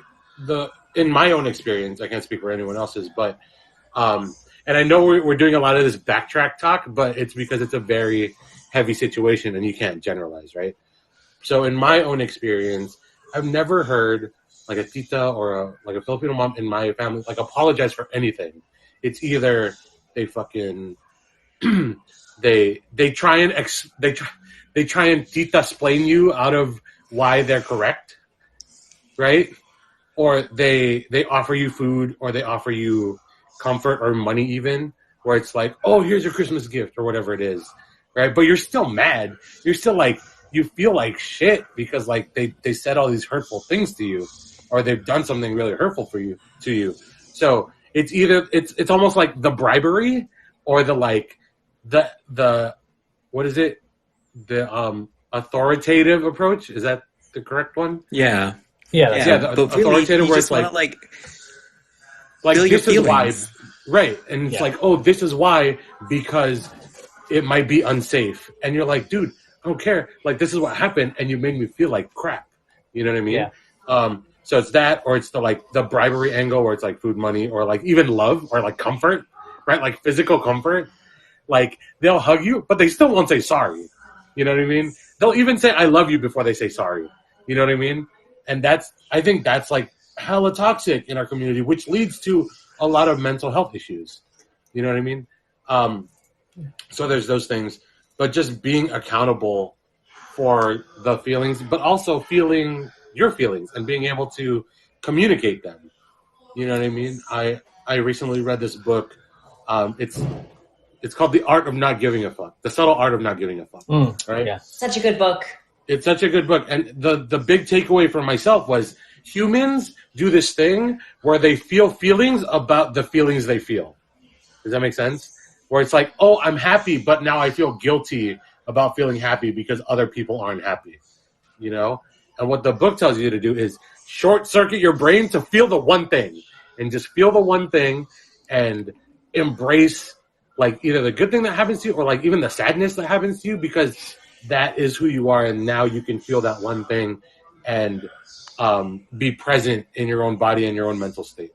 in my own experience, I can't speak for anyone else's, but and I know we're doing a lot of this backtrack talk, but it's because it's a very heavy situation and you can't generalize, right? So in my own experience, I've never heard a tita or a Filipino mom in my family apologize for anything. It's either they fucking they try and tita-splain you out of why they're correct, right? Or they offer you food, or they offer you comfort or money even, where it's oh, here's your Christmas gift or whatever it is, right? But you're still mad. You're still you feel like shit because they said all these hurtful things to you, or they've done something really hurtful to you. So it's either it's almost like the bribery or the what is it? The authoritative approach, is that the correct one? Yeah. The authoritative where it's feel this is why, right? And it's oh, this is why, because it might be unsafe, and you're dude, I don't care. This is what happened, and you made me feel like crap. You know what I mean? Yeah. So it's that, or it's the bribery angle, where it's food, money, or even love, or comfort, right? Physical comfort. They'll hug you, but they still won't say sorry. You know what I mean? They'll even say "I love you" before they say sorry. You know what I mean? And I think that's hella toxic in our community, which leads to a lot of mental health issues. You know what I mean? So there's those things, but just being accountable for the feelings, but also feeling your feelings and being able to communicate them. You know what I mean? I recently read this book. It's called The Art of Not Giving a Fuck. The Subtle Art of Not Giving a Fuck. Right? Yeah. Such a good book. It's such a good book. And the big takeaway for myself was humans do this thing where they feel feelings about the feelings they feel. Does that make sense? Where it's oh, I'm happy, but now I feel guilty about feeling happy because other people aren't happy. You know? And what the book tells you to do is short circuit your brain to feel the one thing. And just feel the one thing and embrace either the good thing that happens to you or even the sadness that happens to you, because that is who you are, and now you can feel that one thing and be present in your own body and your own mental state.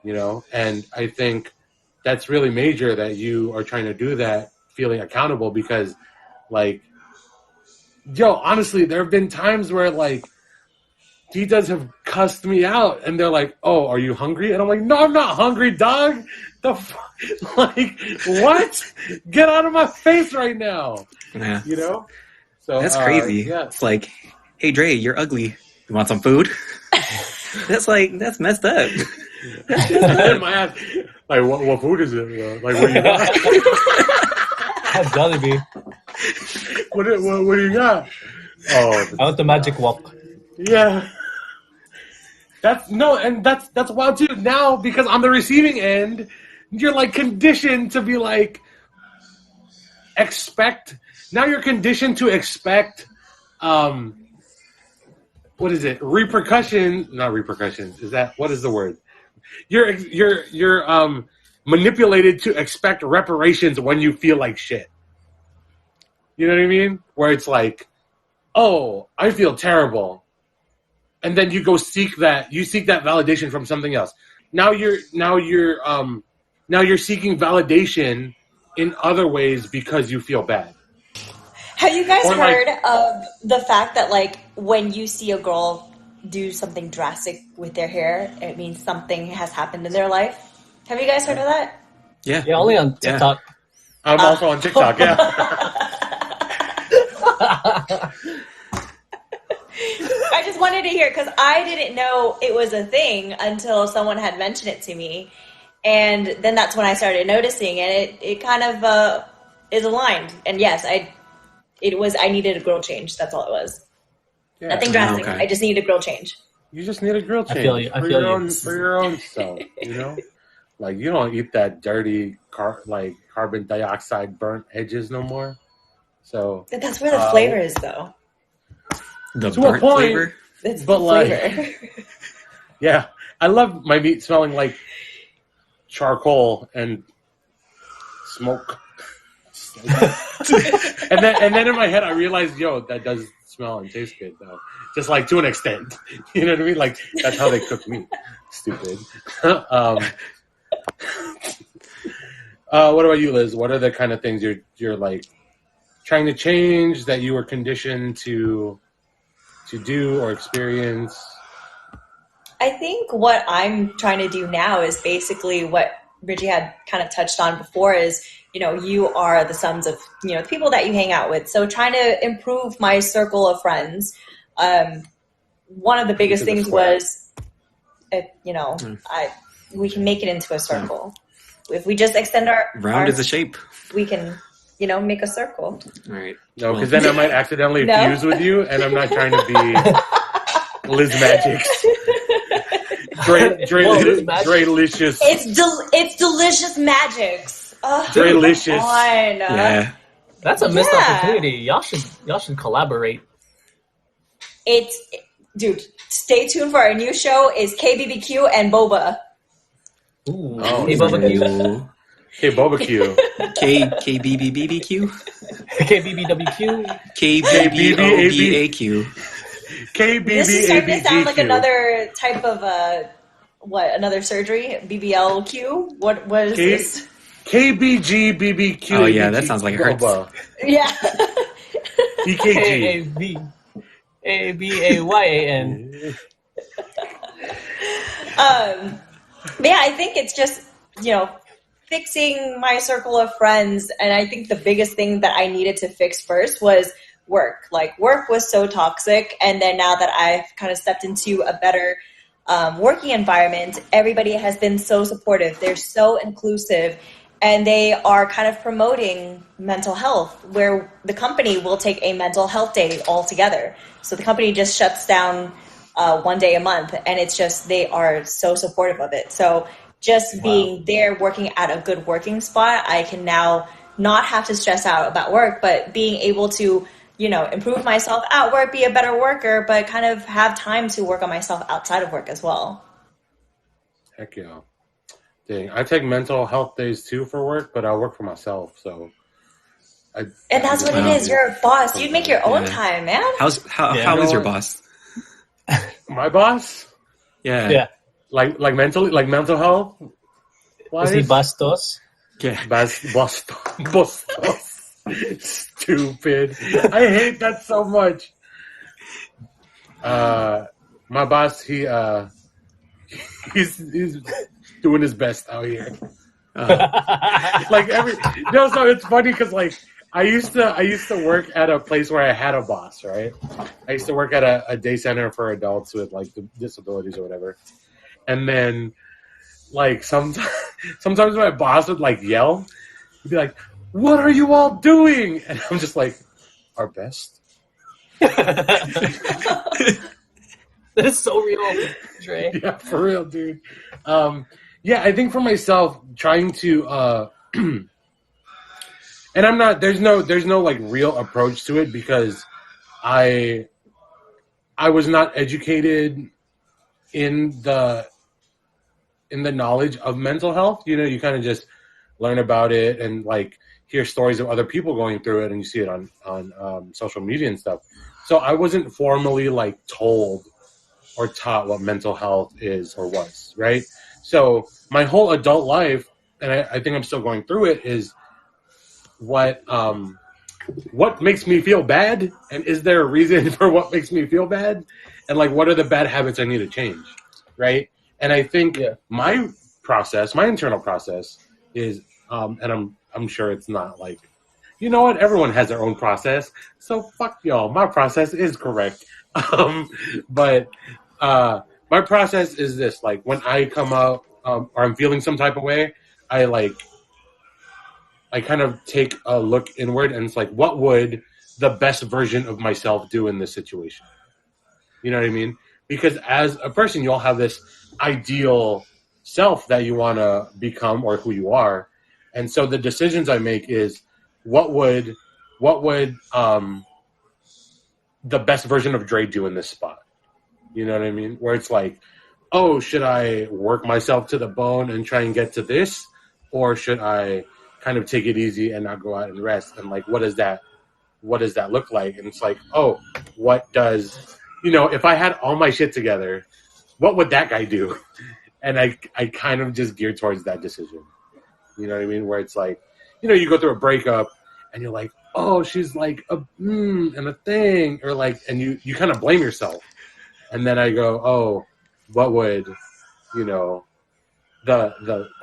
You know? And I think that's really major that you are trying to do that, feeling accountable, because like, yo, honestly, there have been times where like Titas have cussed me out and they're like, "Oh, are you hungry?" And I'm like, "No, I'm not hungry, dog. The fuck? Like, what? Get out of my face right now." Yeah. You know? So That's crazy. Yeah. It's like, hey Dre, you're ugly. You want some food? That's messed up. My ass, like, what food is it? Like, what do you got? That's gotta be. What do you got? Oh, I want the magic walk. yeah. That's wild too. Now, because on the receiving end, you're like conditioned to be like expect. Now you're conditioned to expect. What is it? Repercussions? Not repercussions. Is that what is the word? You're manipulated to expect reparations when you feel like shit. You know what I mean? Where it's like, oh, I feel terrible. And then you go seek that validation from something else. Now you're seeking validation in other ways because you feel bad. Have you guys Or, like- heard of the fact that like when you see a girl do something drastic with their hair, it means something has happened in their life? Have you guys heard of that? Yeah. Yeah, only on TikTok. I'm also on TikTok, yeah. I just wanted to hear, because I didn't know it was a thing until someone had mentioned it to me. And then that's when I started noticing, and it kind of is aligned. And yes, I needed a girl change. That's all it was. Yeah. Nothing drastic. Okay. I just needed a girl change. You just need a grill change I feel you. for your own self, you know? Like, you don't eat that dirty carbon dioxide burnt edges no more. So But that's where the flavor is, though. The To a burnt point. flavor. It's But, the like- flavor. yeah, I love my meat smelling like charcoal and smoke. and then in my head I realized, yo, that does smell and taste good though. Just like to an extent. You know what I mean? Like that's how they cook meat. Stupid. What about you, Liz? What are the kind of things you're like trying to change that you were conditioned to do or experience? I think what I'm trying to do now is basically what Richie had kind of touched on before is, you are the sums of, the people that you hang out with. So trying to improve my circle of friends. One of the biggest things was, we can make it into a circle. If we just extend our Round is a shape. we can, make a circle. All right. No, because then I might accidentally No? fuse with you, and I'm not trying to be Liz Magics. Drelicious. It's delicious magics. Drelicious. Fine. Yeah. That's a missed Yeah. opportunity. Y'all should collaborate. Dude, stay tuned for our new show is KBBQ and Boba. Ooh. Oh, Hey, barbecue. Ooh. Okay, barbecue. KBBBBQ. KBBWQ. KBBOBAQ. This is starting to sound like KBBABGQ. another type of another surgery? BBLQ? What is this? KBGBBQ. Oh, yeah, that sounds like it hurts. Yeah. EKG. ABAYAN. But yeah, I think it's just, fixing my circle of friends. And I think the biggest thing that I needed to fix first was work. Like, work was so toxic. And then now that I've kind of stepped into a better working environment, everybody has been so supportive. They're so inclusive. And they are kind of promoting mental health, where the company will take a mental health day altogether. So the company just shuts down one day a month, and it's just, they are so supportive of it. So just being there, working at a good working spot, I can now not have to stress out about work, but being able to, improve myself at work, be a better worker, but kind of have time to work on myself outside of work as well. Heck yeah. Dang. I take mental health days too for work, but I work for myself, so. And that's what it is. You're a boss. You'd make your own time, man. How is your boss? My boss? Yeah. Yeah. Like mental health? Is he Bastos? Yeah. Bastos. Stupid. I hate that so much. My boss, he's doing his best out here. So it's funny because I used to work at a place where I had a boss, right? I used to work at a day center for adults with disabilities or whatever. And then sometimes my boss would yell. He'd be like, "What are you all doing?" And I'm just like, "Our best." That is so real, Dre. Yeah, for real, dude. I think for myself, trying to and I'm not there's no real approach to it because I was not educated in the knowledge of mental health. You kind of just learn about it and hear stories of other people going through it, and you see it on social media and stuff. So I wasn't formally told or taught what mental health is or was, right? So my whole adult life, and I think I'm still going through it, is what makes me feel bad, and is there a reason for what makes me feel bad, and what are the bad habits I need to change, right? And I think my internal process is, and I'm sure it's not everyone has their own process, so fuck y'all. My process is correct. But my process is this: when I come out or I'm feeling some type of way, I kind of take a look inward, and it's what would the best version of myself do in this situation? You know what I mean? Because as a person, you all have this ideal self that you want to become or who you are, and so the decisions I make is what would the best version of Dre do in this spot? You know what I mean? Where it's oh, should I work myself to the bone and try and get to this? Or should I kind of take it easy and not go out and rest? And what does that look like? And it's oh, what does, if I had all my shit together, what would that guy do? And I kind of just gear towards that decision. You know what I mean? Where it's you go through a breakup and you're oh, she's and a thing, or and you kind of blame yourself. And then I go, oh, what would, the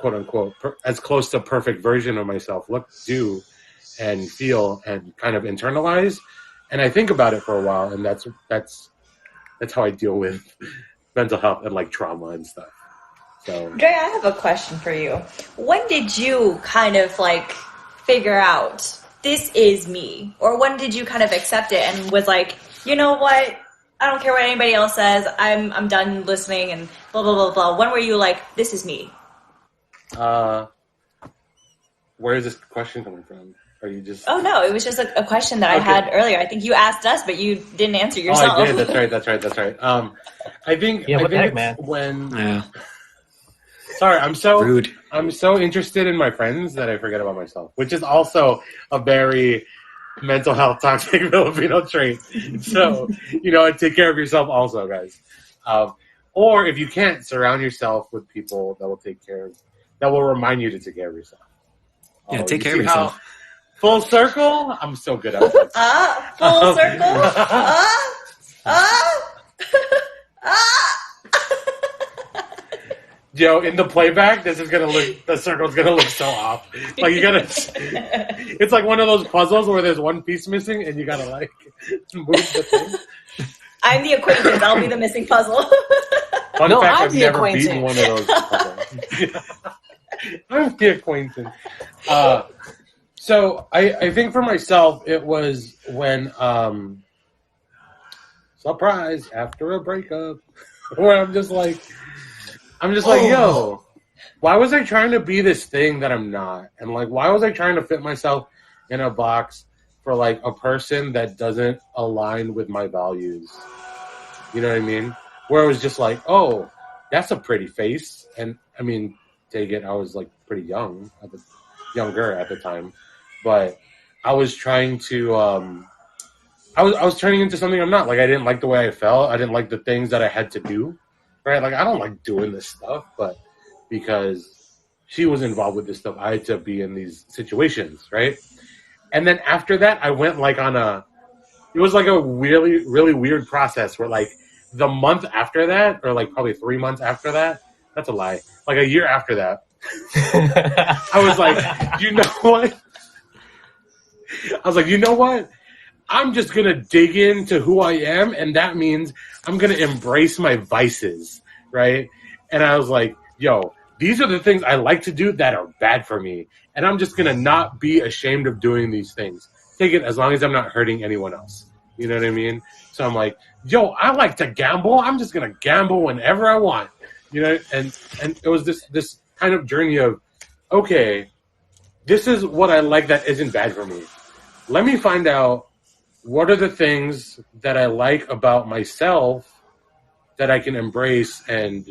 quote unquote as close to perfect version of myself do and feel and kind of internalize? And I think about it for a while, and that's how I deal with mental health and trauma and stuff. So, Dre, I have a question for you. When did you kind of figure out this is me? Or when did you kind of accept it and was you know what? I don't care what anybody else says. I'm done listening and blah, blah, blah, blah. When were you this is me? Where is this question coming from? Are you just... Oh, no. It was just a question that I had earlier. I think you asked us, but you didn't answer yourself. Oh, I did. That's right. I think... Yeah, what the heck, man? When... Yeah. Sorry, I'm so... Rude. I'm so interested in my friends that I forget about myself, which is also a very... mental health toxic Filipino trait. So, take care of yourself also, guys. Or if you can't, surround yourself with people that will remind you to take care of yourself. Yeah, take care of yourself. Full circle? I'm so good at it. Full circle? Yo, in the playback, the circle's gonna look so off. You gotta, it's one of those puzzles where there's one piece missing and you gotta move the thing. I'm the acquaintance. I'll be the missing puzzle. Fun fact, I've never beaten one of those puzzles. I'm the acquaintance. So I think for myself, it was when, surprise, after a breakup, where I'm just yo, why was I trying to be this thing that I'm not? And why was I trying to fit myself in a box for a person that doesn't align with my values? You know what I mean? Where it was just oh, that's a pretty face. And I mean, take it, I was pretty young, younger at the time, but I was trying to, I was turning into something I'm not. I didn't like the way I felt. I didn't like the things that I had to do. Right? I don't like doing this stuff, but because she was involved with this stuff. I had to be in these situations, right? And then after that, I went like it was like a really, really weird process where like the month after that, or like probably 3 months after that, that's a lie. Like a year after that, I was like, you know what? I was like, you know what? I'm just going to dig into who I am, and that means I'm going to embrace my vices, right? And I was like, yo, these are the things I like to do that are bad for me, and I'm just going to not be ashamed of doing these things. Take it as long as I'm not hurting anyone else. You know what I mean? So I'm like, yo, I like to gamble. I'm just going to gamble whenever I want. You know, and it was this kind of journey of, okay, this is what I like that isn't bad for me. Let me find out what are the things that I like about myself that I can embrace and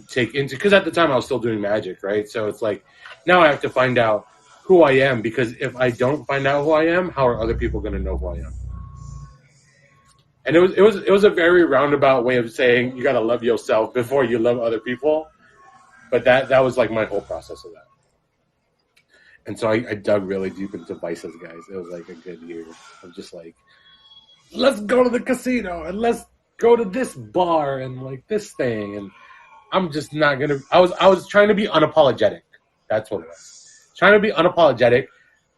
take into, because at the time I was still doing magic, right? So it's like, now I have to find out who I am, because if I don't find out who I am, how are other people going to know who I am? And it was a very roundabout way of saying you got to love yourself before you love other people. But that was like my whole process of that. And so I dug really deep into vices, guys. It was like a good year of just like, let's go to the casino and let's go to this bar and like this thing. And I'm just not going to, I was trying to be unapologetic. That's what it was. Trying to be unapologetic.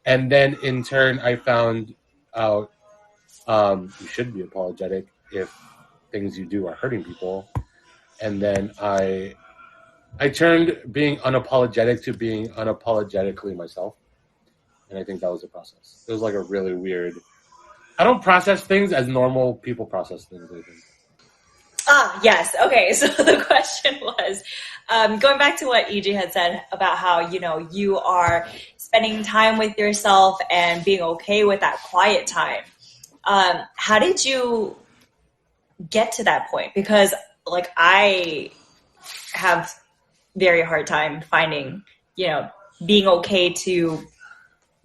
And then in turn, I found out you should be apologetic if things you do are hurting people. And then I turned being unapologetic to being unapologetically myself. And I think that was the process. It was like a really weird, I don't process things as normal people process things, I think. Yes. Okay. So the question was, going back to what EJ had said about how, you know, you are spending time with yourself and being okay with that quiet time. How did you get to that point? Because like I have very hard time finding, you know, being okay to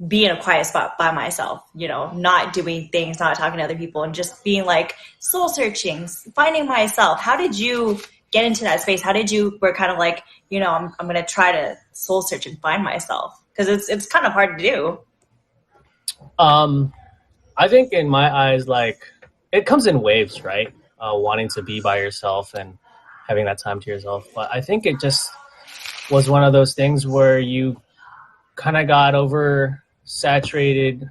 be in a quiet spot by myself, you know, not doing things, not talking to other people, and just being like soul searching, finding myself. How did you get into that space? How did you were kind of like, you know, I'm going to try to soul search and find myself? Because it's kind of hard to do. I think in my eyes, like it comes in waves, right? Wanting to be by yourself and having that time to yourself. But I think it just was one of those things where you kind of got oversaturated.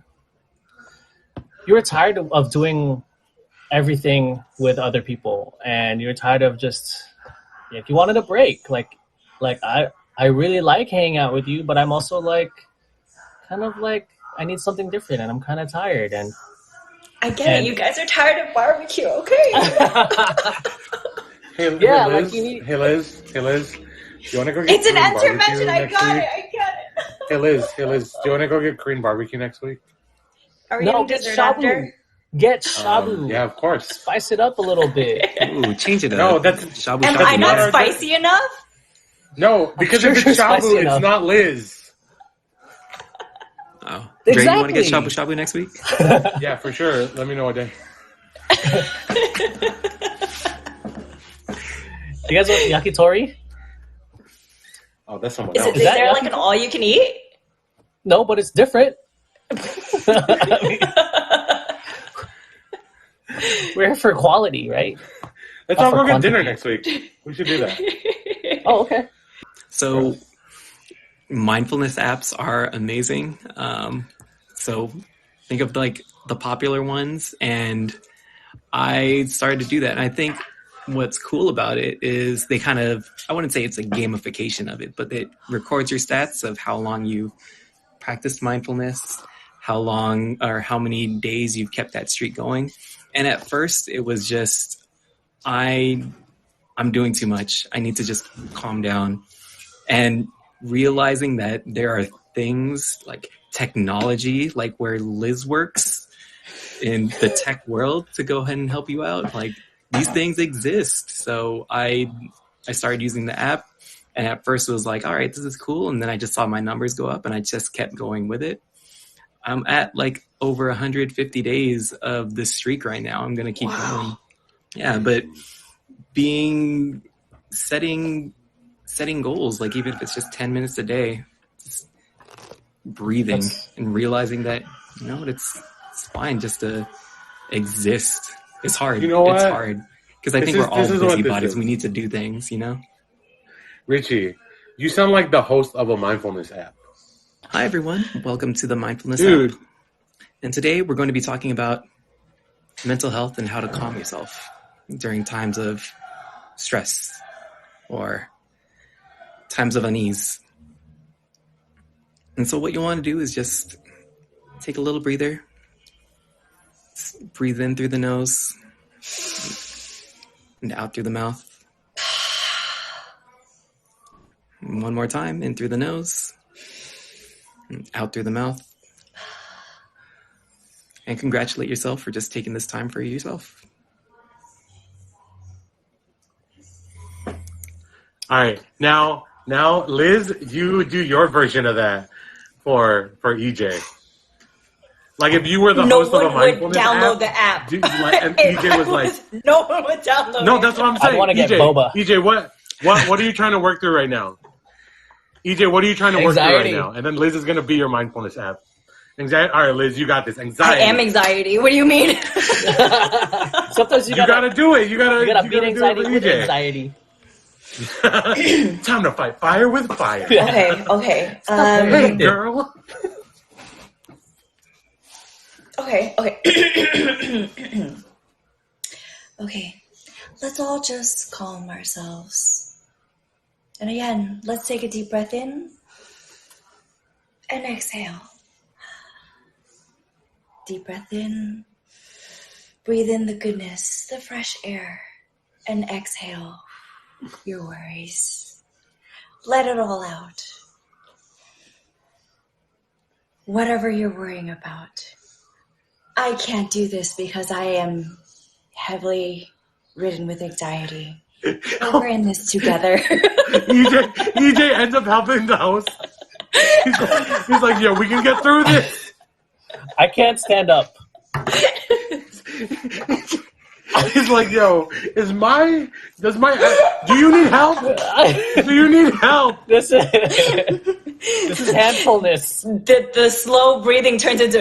You were tired of doing everything with other people, and you're tired of just, if you wanted a break, like I really like hanging out with you, but I'm also like kind of like I need something different, and I'm kind of tired. And I get it. You guys are tired of barbecue, okay? Hey Liz. Do you want to go get It's an Korean intervention. barbecue I next got week? it. I get it. Hey Liz. Do you want to go get Korean barbecue next week? Are we no, getting get dessert shabu. after? Get shabu. Yeah, of course. Spice it up a little bit. Ooh, change it up. No, that's shabu Am shabu. I not not- spicy enough? No, because sure if it's you're spicy shabu, enough. it's not Liz. Oh, Dre, you want to get Exactly. shabu shabu next week? Yeah, for sure. Let me know what day. You guys want yakitori? Oh, that's someone Is else. there that like an all you can eat? No, but it's different. We're here for quality, right? Let's all for go get quantity. dinner next week. We should do that. Oh, okay. So mindfulness apps are amazing. So think of like the popular ones, and I started to do that. And I think what's cool about it is they kind of, I wouldn't say it's a gamification of it, but it records your stats of how long you practiced mindfulness, how long or how many days you've kept that streak going. And at first it was just, I'm doing too much. I need to just calm down. And realizing that there are things like technology, like where Liz works in the tech world, to go ahead and help you out. Like these things exist. So I started using the app, and at first it was like, all right, this is cool. And then I just saw my numbers go up and I just kept going with it. I'm at like over 150 days of this streak right now. I'm going to keep going. Yeah. But setting setting goals, like even if it's just 10 minutes a day, just breathing and realizing that, it's fine just to exist. It's hard. You know what? It's hard. Because I think we're all busybodies. We need to do things, Richie, you sound like the host of a mindfulness app. Hi, everyone. Welcome to the Mindfulness Dude. app. And today we're going to be talking about mental health and how to calm yourself during times of stress or times of unease. And so what you want to do is just take a little breather. Breathe in through the nose and out through the mouth. And one more time, in through the nose and out through the mouth. And congratulate yourself for just taking this time for yourself. All right. Now, Liz, you do your version of that for EJ. Like if you were the host of a mindfulness app. No one would download the app. And EJ was like... No one would download it. No, that's what I'm saying. I want to get boba. EJ, what are you trying to work through right now? EJ, what are you trying to work through right now? And then Liz is going to be your mindfulness app. Anxiety. All right, Liz, you got this. Anxiety. I am anxiety. What do you mean? Sometimes you gotta do it. You gotta beat anxiety with anxiety. Time to fight fire with fire. Okay. Girl. Okay. Okay. Let's all just calm ourselves. And again, let's take a deep breath in and exhale. Deep breath in. Breathe in the goodness, the fresh air, and exhale your worries. Let it all out. Whatever you're worrying about. I can't do this because I am heavily ridden with anxiety. We're in this together. EJ ends up helping the host. He's like, yeah, we can get through this. I can't stand up. He's like, yo, do you need help? Do you need help? This is handfulness. The slow breathing turns into,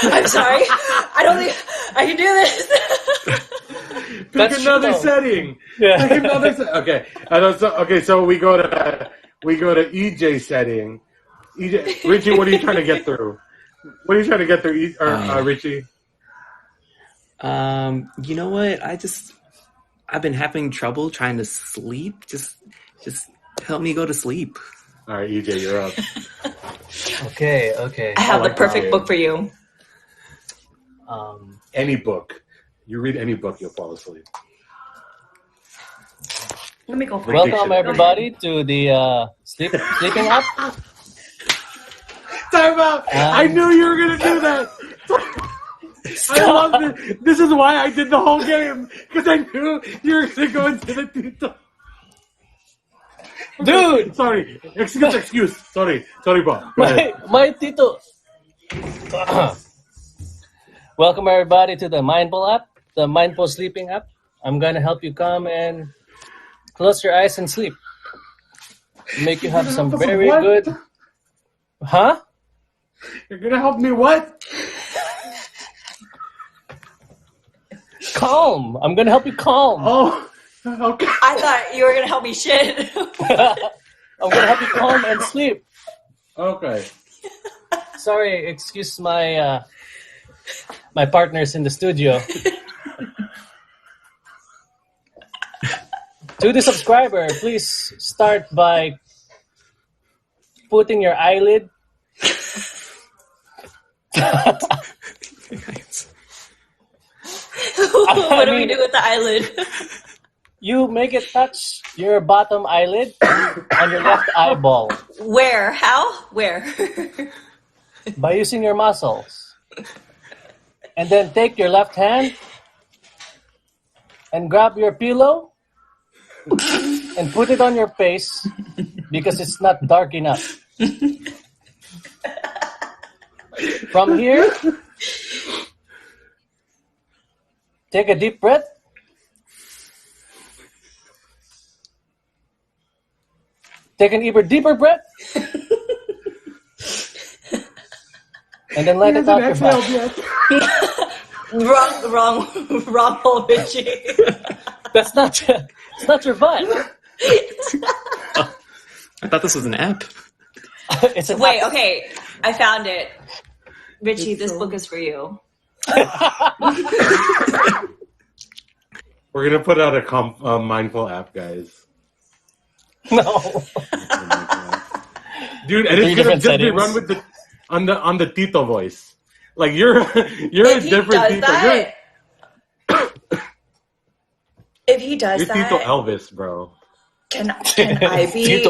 I'm sorry, I don't think I can do this. Pick another setting. Yeah. Pick another Okay. So we go to EJ setting. EJ, Richie, what are you trying to get through? What are you trying to get through, Richie? You know what? I've been having trouble trying to sleep. Just help me go to sleep. All right, EJ, you're up. Okay. I have the perfect book for you. Any book. You read any book, you'll fall asleep. Let me go for Welcome everybody to the sleeping app. Time out! I knew you were gonna do that. I love this. This is why I did the whole game, because I knew you were gonna go into the detail. Dude! Sorry. Excuse. Sorry, Bob. My Tito. Welcome everybody to the Mindful app, the Mindful Sleeping app. I'm gonna help you come and close your eyes and sleep. Make you have some very good... Huh? You're gonna help me what? Calm. I'm gonna help you calm. Oh, okay. I thought you were going to help me shit. I'm gonna help you calm and sleep. Okay. Sorry, excuse my my partners in the studio. To the subscriber, please start by putting your eyelid. What do we do with the eyelid? You make it touch your bottom eyelid on your left eyeball. Where? How? Where? By using your muscles. And then take your left hand and grab your pillow and put it on your face because it's not dark enough. From here, take a deep breath. Take an even deeper breath. And then let it out your mouth. Wrong hole, Richie. It's not your butt. I thought this was an app. Wait, okay. I found it. Richie, this book is for you. We're gonna put out a mindful app, guys. No. Dude, and it's gonna just be run with the on the Tito voice. Like you're a different Tito. If he does you're that, Tito Elvis, bro. Can I be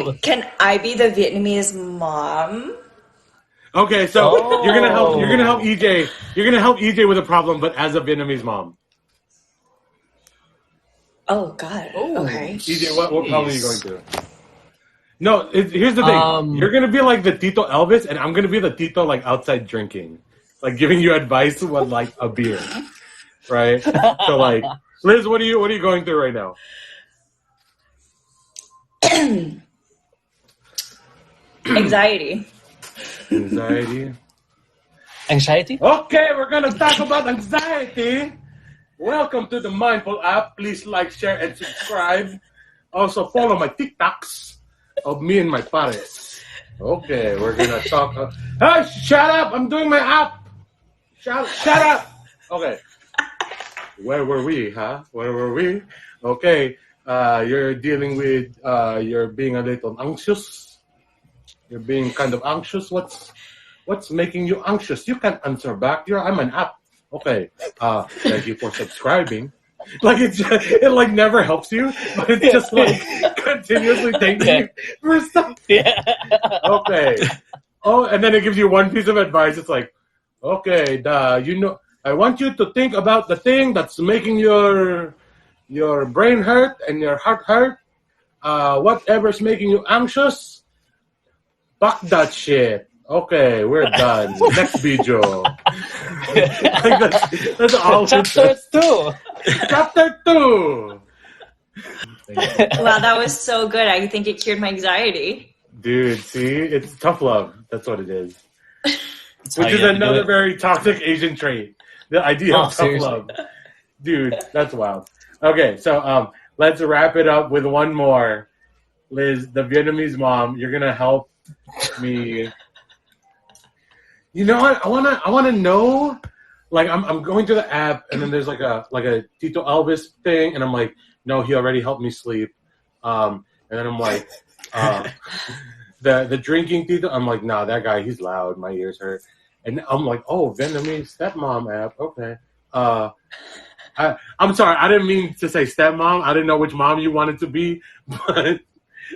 the Vietnamese mom? Okay, so you're gonna help EJ. You're gonna help EJ with a problem, but as a Vietnamese mom. Oh God. Okay. EJ, what problem are you going through? No, here's the thing. You're gonna be like the Tito Elvis, and I'm gonna be the Tito like outside drinking, like giving you advice with like a beer, right? So like, Liz, what are you going through right now? Anxiety. Anxiety? Okay, we're gonna talk about anxiety. Welcome to the Mindful app. Please like, share, and subscribe. Also follow my TikToks of me and my pares. Okay, we're gonna talk. Hey, shut up! I'm doing my app. Shut up. Okay. Where were we? Okay. You're dealing with. You're being a little anxious. You're being kind of anxious. What's making you anxious? You can't answer back. I'm an app. Okay. Thank you for subscribing. Like it like never helps you, but it's just like continuously thanking you for stuff. Yeah. Okay. Oh, and then it gives you one piece of advice. It's like, okay, I want you to think about the thing that's making your brain hurt and your heart hurt. Whatever's making you anxious. Fuck that shit. Okay, we're done. Next video. Like that's all. Chapter 2. Chapter 2. Wow, that was so good. I think it cured my anxiety. Dude, see? It's tough love. That's what it is. Which is another very toxic Asian trait. The idea of tough love. Dude, that's wild. Okay, so let's wrap it up with one more. Liz, the Vietnamese mom, you're gonna help me. You know what? I wanna know. Like I'm going to the app and then there's like a Tito Elvis thing and I'm like, no, he already helped me sleep. And then I'm like, the drinking Tito. I'm like, nah, that guy, he's loud. My ears hurt. And I'm like, oh, Vietnamese stepmom app. Okay. I'm sorry. I didn't mean to say stepmom. I didn't know which mom you wanted to be, but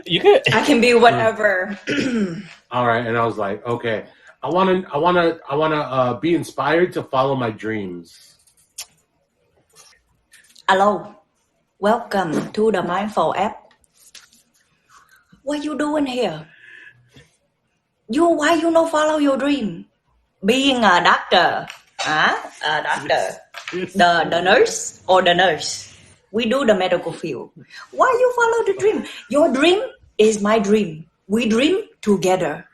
I can be whatever. All right. And I was like, okay. I wanna be inspired to follow my dreams. Hello, welcome to the Mindful app. What you doing here? Why you not follow your dream? Being a doctor, a doctor, the nurse or the nurse. We do the medical field. Why you follow the dream? Your dream is my dream. We dream together.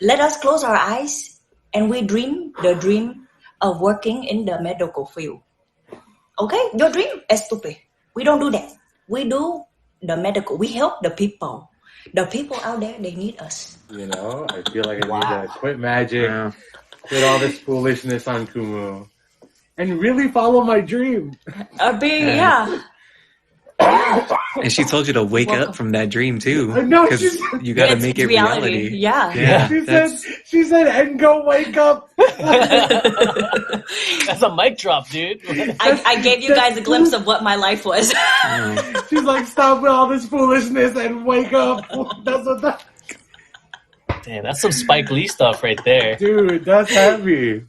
Let us close our eyes and we dream the dream of working in the medical field. Okay? Your dream is stupid. We don't do that. We do the medical. We help the people. The people out there, they need us. You know, I feel like I need to quit magic, quit all this foolishness on Kumu, and really follow my dream. And she told you to wake up from that dream too. No, because you got to make it reality. Yeah. She said, and go wake up. That's a mic drop, dude. I gave you guys a glimpse of what my life was. She's like, stop with all this foolishness and wake up. That's what that. Damn, that's some Spike Lee stuff right there. Dude, that's heavy.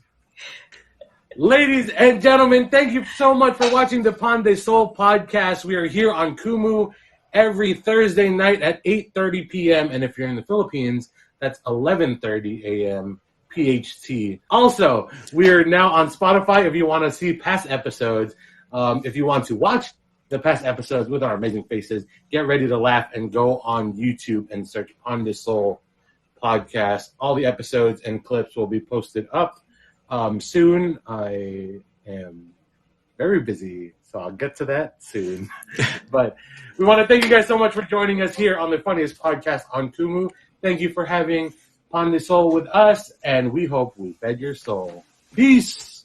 Ladies and gentlemen, thank you so much for watching the pandesoul podcast. We are here on Kumu every Thursday night at 8:30 p.m. And if you're in the Philippines, that's 11:30 a.m. PHT. Also, we are now on Spotify if you want to see past episodes. If you want to watch the past episodes with our amazing faces, get ready to laugh and go on YouTube and search pandesoul podcast. All the episodes and clips will be posted up soon. I am very busy, so I'll get to that soon. But we want to thank you guys so much for joining us here on the funniest podcast on Kumu. Thank you for having pandesoul with us, and we hope we fed your soul. Peace!